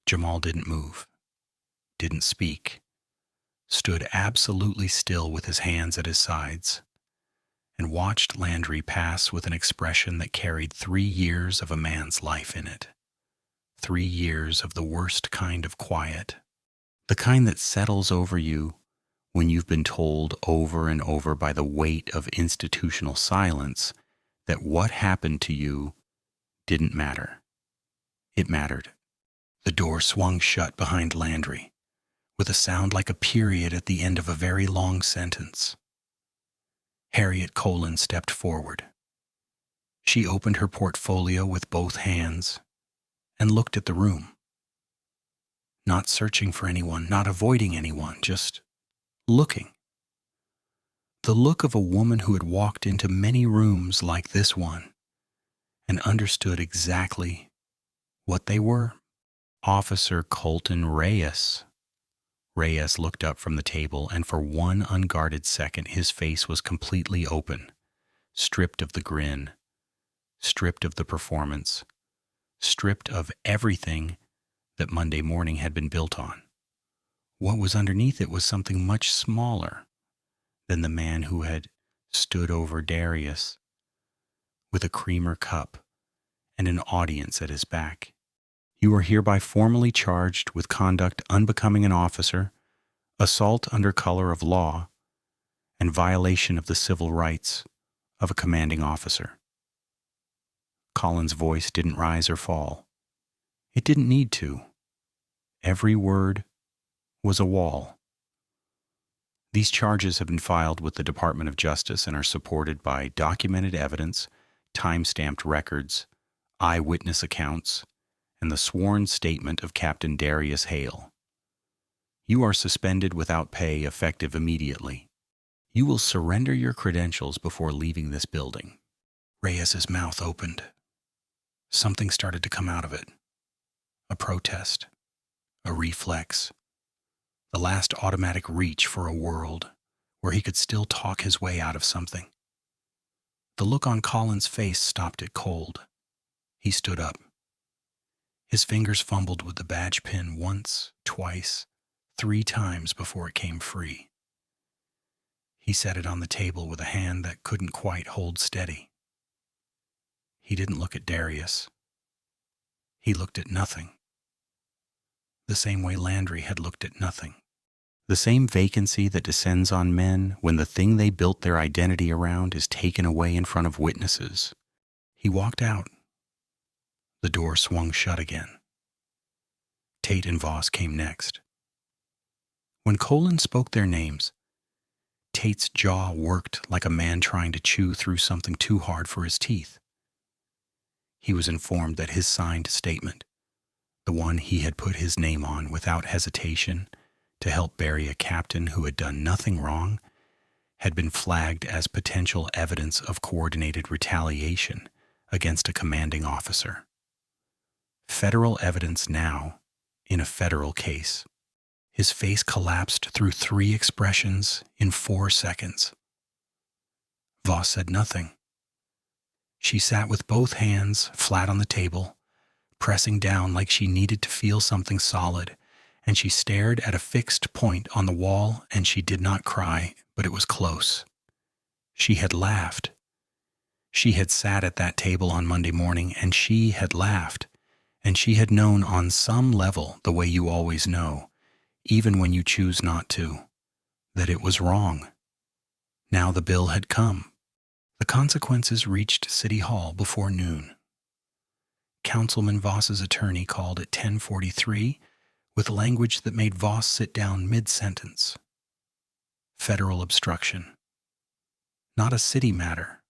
Jamal didn't move, didn't speak, stood absolutely still with his hands at his sides, and watched Landry pass with an expression that carried 3 years of a man's life in it. 3 years of the worst kind of quiet, the kind that settles over you when you've been told over and over by the weight of institutional silence that what happened to you didn't matter. It mattered. The door swung shut behind Landry, with a sound like a period at the end of a very long sentence. Harriet Colon stepped forward. She opened her portfolio with both hands and looked at the room. Not searching for anyone, not avoiding anyone, just looking. The look of a woman who had walked into many rooms like this one and understood exactly what they were. Officer Colton Reyes. Reyes looked up from the table, and for one unguarded second his face was completely open, stripped of the grin, stripped of the performance, stripped of everything that Monday morning had been built on. What was underneath it was something much smaller than the man who had stood over Darius with a creamer cup and an audience at his back. You are hereby formally charged with conduct unbecoming an officer, assault under color of law, and violation of the civil rights of a commanding officer. Colin's voice didn't rise or fall. It didn't need to. Every word was a wall. These charges have been filed with the Department of Justice and are supported by documented evidence, time-stamped records, eyewitness accounts, and the sworn statement of Captain Darius Hale. You are suspended without pay, effective immediately. You will surrender your credentials before leaving this building. Reyes's mouth opened. Something started to come out of it. A protest. A reflex. The last automatic reach for a world where he could still talk his way out of something. The look on Colin's face stopped it cold. He stood up. His fingers fumbled with the badge pin once, twice, 3 times before it came free. He set it on the table with a hand that couldn't quite hold steady. He didn't look at Darius. He looked at nothing. The same way Landry had looked at nothing. The same vacancy that descends on men when the thing they built their identity around is taken away in front of witnesses. He walked out. The door swung shut again. Tate and Voss came next. When Colin spoke their names, Tate's jaw worked like a man trying to chew through something too hard for his teeth. He was informed that his signed statement, the one he had put his name on without hesitation to help bury a captain who had done nothing wrong, had been flagged as potential evidence of coordinated retaliation against a commanding officer. Federal evidence now, in a federal case. His face collapsed through 3 expressions in 4 seconds. Voss said nothing. She sat with both hands flat on the table, pressing down like she needed to feel something solid, and she stared at a fixed point on the wall, and she did not cry, but it was close. She had laughed. She had sat at that table on Monday morning, and she had laughed. And she had known on some level, the way you always know, even when you choose not to, that it was wrong. Now the bill had come. The consequences reached City Hall before noon. Councilman Voss's attorney called at 10:43 with language that made Voss sit down mid-sentence. Federal obstruction. Not a city matter.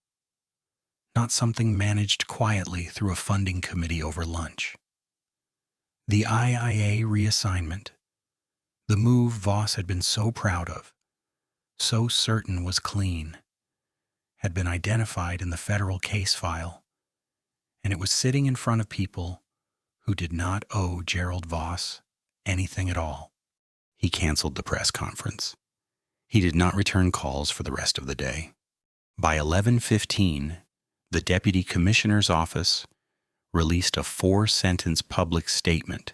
Not something managed quietly through a funding committee over lunch. The IIA reassignment, the move Voss had been so proud of, so certain was clean, had been identified in the federal case file, and it was sitting in front of people who did not owe Gerald Voss anything at all. He canceled the press conference. He did not return calls for the rest of the day. By 11:15, the Deputy Commissioner's office released a 4-sentence public statement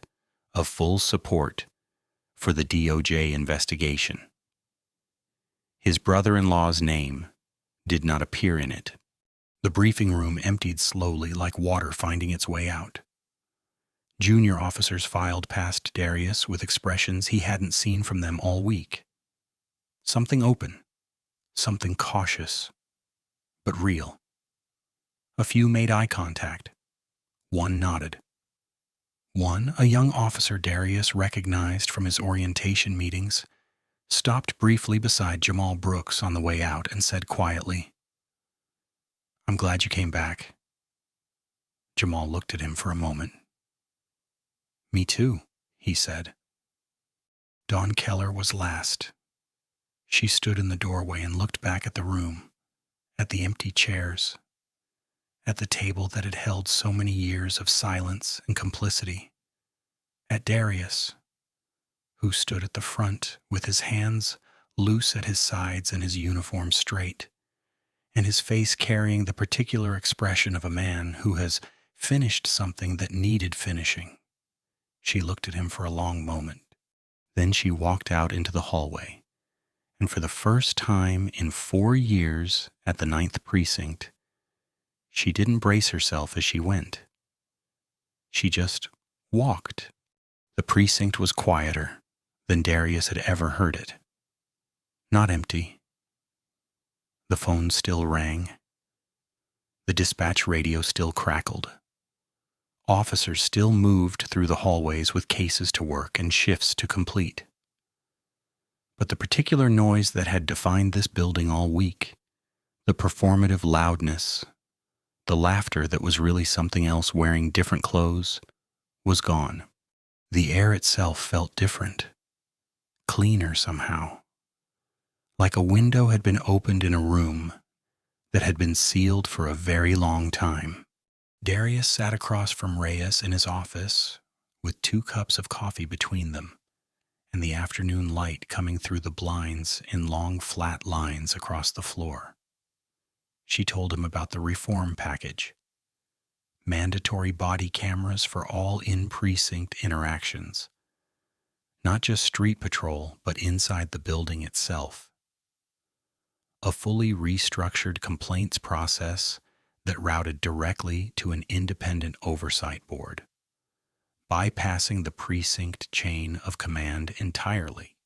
of full support for the DOJ investigation. His brother-in-law's name did not appear in it. The briefing room emptied slowly like water finding its way out. Junior officers filed past Darius with expressions he hadn't seen from them all week. Something open, something cautious, but real. A few made eye contact. One nodded. One, a young officer Darius recognized from his orientation meetings, stopped briefly beside Jamal Brooks on the way out and said quietly, "I'm glad you came back." Jamal looked at him for a moment. "Me too," he said. Dawn Keller was last. She stood in the doorway and looked back at the room, at the empty chairs, at the table that had held so many years of silence and complicity, at Darius, who stood at the front with his hands loose at his sides and his uniform straight, and his face carrying the particular expression of a man who has finished something that needed finishing. She looked at him for a long moment. Then she walked out into the hallway, and for the first time in 4 years at the Ninth Precinct, she didn't brace herself as she went. She just walked. The precinct was quieter than Darius had ever heard it. Not empty. The phone still rang. The dispatch radio still crackled. Officers still moved through the hallways with cases to work and shifts to complete. But the particular noise that had defined this building all week, the performative loudness, the laughter that was really something else wearing different clothes, was gone. The air itself felt different, cleaner somehow, like a window had been opened in a room that had been sealed for a very long time. Darius sat across from Reyes in his office with 2 cups of coffee between them and the afternoon light coming through the blinds in long flat lines across the floor. She told him about the reform package. Mandatory body cameras for all in-precinct interactions. Not just street patrol, but inside the building itself. A fully restructured complaints process that routed directly to an independent oversight board, bypassing the precinct chain of command entirely.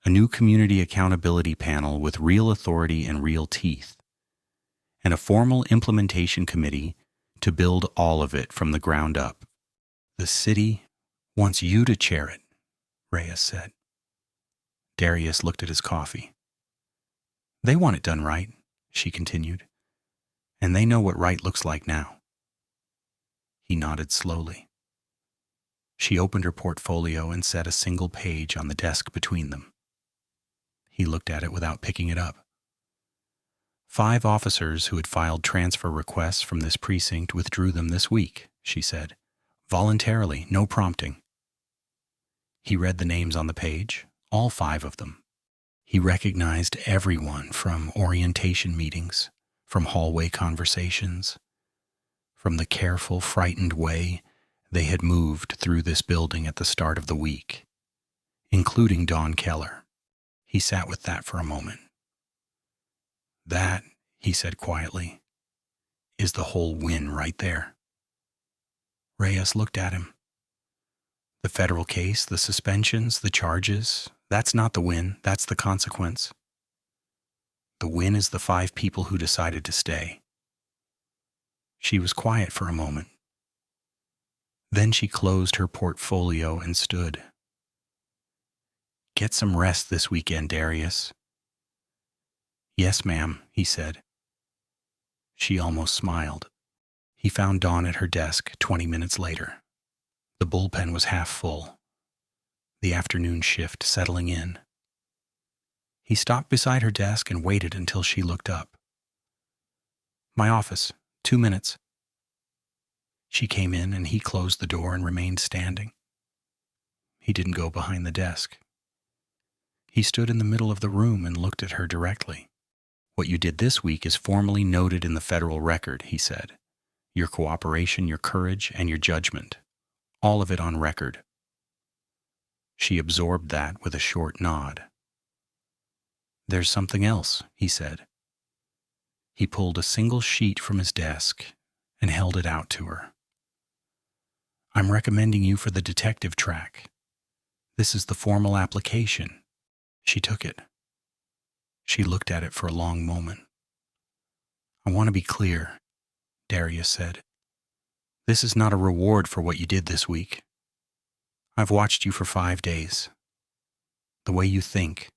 A new community accountability panel with real authority and real teeth, and a formal implementation committee to build all of it from the ground up. "The city wants you to chair it," Reyes said. Darius looked at his coffee. "They want it done right," she continued. "And they know what right looks like now." He nodded slowly. She opened her portfolio and set a single page on the desk between them. He looked at it without picking it up. 5 officers who had filed transfer requests from this precinct withdrew them this week, she said. Voluntarily, no prompting. He read the names on the page, all 5 of them. He recognized everyone from orientation meetings, from hallway conversations, from the careful, frightened way they had moved through this building at the start of the week, including Dawn Keller. He sat with that for a moment. "That," he said quietly, "is the whole win right there." Reyes looked at him. "The federal case, the suspensions, the charges, that's not the win, that's the consequence." The win is the 5 people who decided to stay. She was quiet for a moment. Then she closed her portfolio and stood. Get some rest this weekend, Darius. Yes, ma'am, he said. She almost smiled. He found Dawn at her desk 20 minutes later. The bullpen was half full, the afternoon shift settling in. He stopped beside her desk and waited until she looked up. My office, 2 minutes. She came in and he closed the door and remained standing. He didn't go behind the desk. He stood in the middle of the room and looked at her directly. What you did this week is formally noted in the federal record, he said. Your cooperation, your courage, and your judgment. All of it on record. She absorbed that with a short nod. There's something else, he said. He pulled a single sheet from his desk and held it out to her. I'm recommending you for the detective track. This is the formal application. She took it. She looked at it for a long moment. I want to be clear, Darius said. This is not a reward for what you did this week. I've watched you for 5 days. The way you think,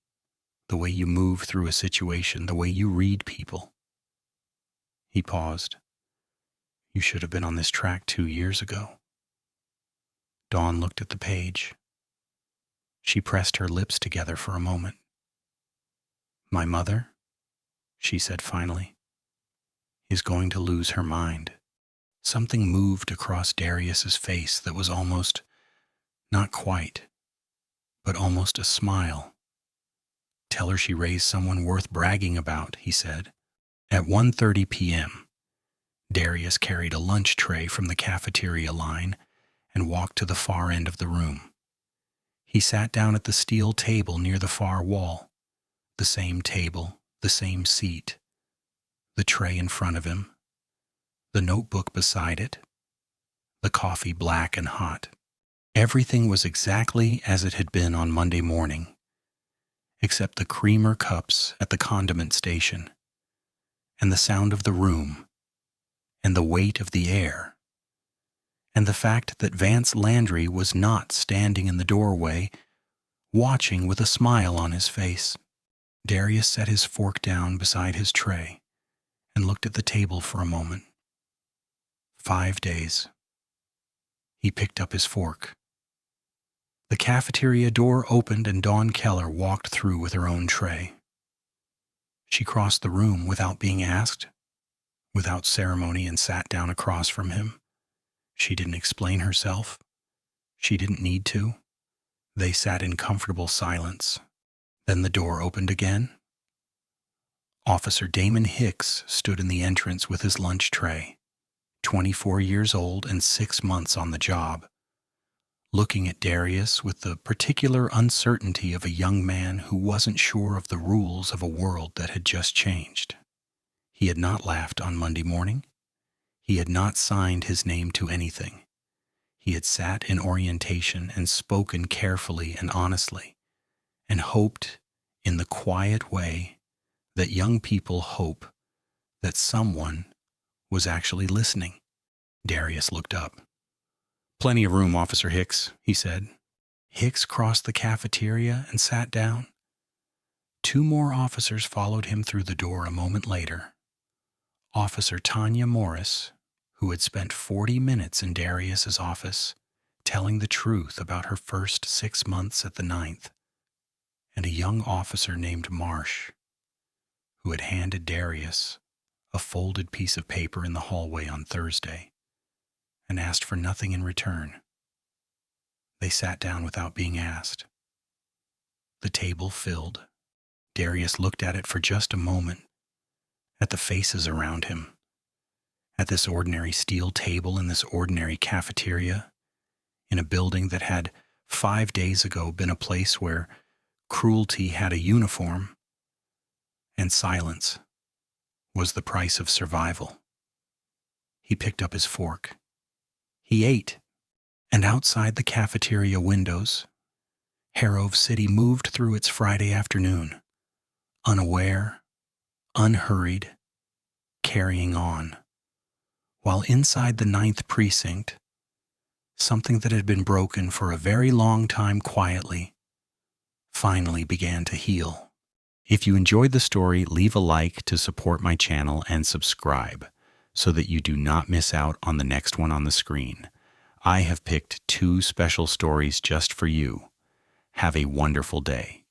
the way you move through a situation, the way you read people. He paused. You should have been on this track 2 years ago. Dawn looked at the page. She pressed her lips together for a moment. My mother, she said finally, is going to lose her mind. Something moved across Darius's face that was almost, not quite, but almost a smile. Tell her she raised someone worth bragging about, he said. At 1:30 p.m., Darius carried a lunch tray from the cafeteria line and walked to the far end of the room. He sat down at the steel table near the far wall. The same table, the same seat, the tray in front of him, the notebook beside it, the coffee black and hot. Everything was exactly as it had been on Monday morning, except the creamer cups at the condiment station, and the sound of the room, and the weight of the air, and the fact that Vance Landry was not standing in the doorway, watching with a smile on his face. Darius set his fork down beside his tray and looked at the table for a moment. 5 days. He picked up his fork. The cafeteria door opened and Dawn Keller walked through with her own tray. She crossed the room without being asked, without ceremony, and sat down across from him. She didn't explain herself. She didn't need to. They sat in comfortable silence. Then the door opened again. Officer Damon Hicks stood in the entrance with his lunch tray, 24 years old and 6 months on the job, looking at Darius with the particular uncertainty of a young man who wasn't sure of the rules of a world that had just changed. He had not laughed on Monday morning. He had not signed his name to anything. He had sat in orientation and spoken carefully and honestly, and hoped in the quiet way that young people hope that someone was actually listening. Darius looked up. Plenty of room, Officer Hicks, he said. Hicks crossed the cafeteria and sat down. 2 more officers followed him through the door a moment later. Officer Tanya Morris, who had spent 40 minutes in Darius's office, telling the truth about her first 6 months at the Ninth, and a young officer named Marsh, who had handed Darius a folded piece of paper in the hallway on Thursday and asked for nothing in return. They sat down without being asked. The table filled. Darius looked at it for just a moment, at the faces around him, at this ordinary steel table in this ordinary cafeteria, in a building that had 5 days ago been a place where cruelty had a uniform, and silence was the price of survival. He picked up his fork. He ate, and outside the cafeteria windows, Harrove City moved through its Friday afternoon, unaware, unhurried, carrying on. While inside the Ninth Precinct, something that had been broken for a very long time quietly finally began to heal. If you enjoyed the story, leave a like to support my channel and subscribe so that you do not miss out on the next one on the screen. I have picked 2 special stories just for you. Have a wonderful day.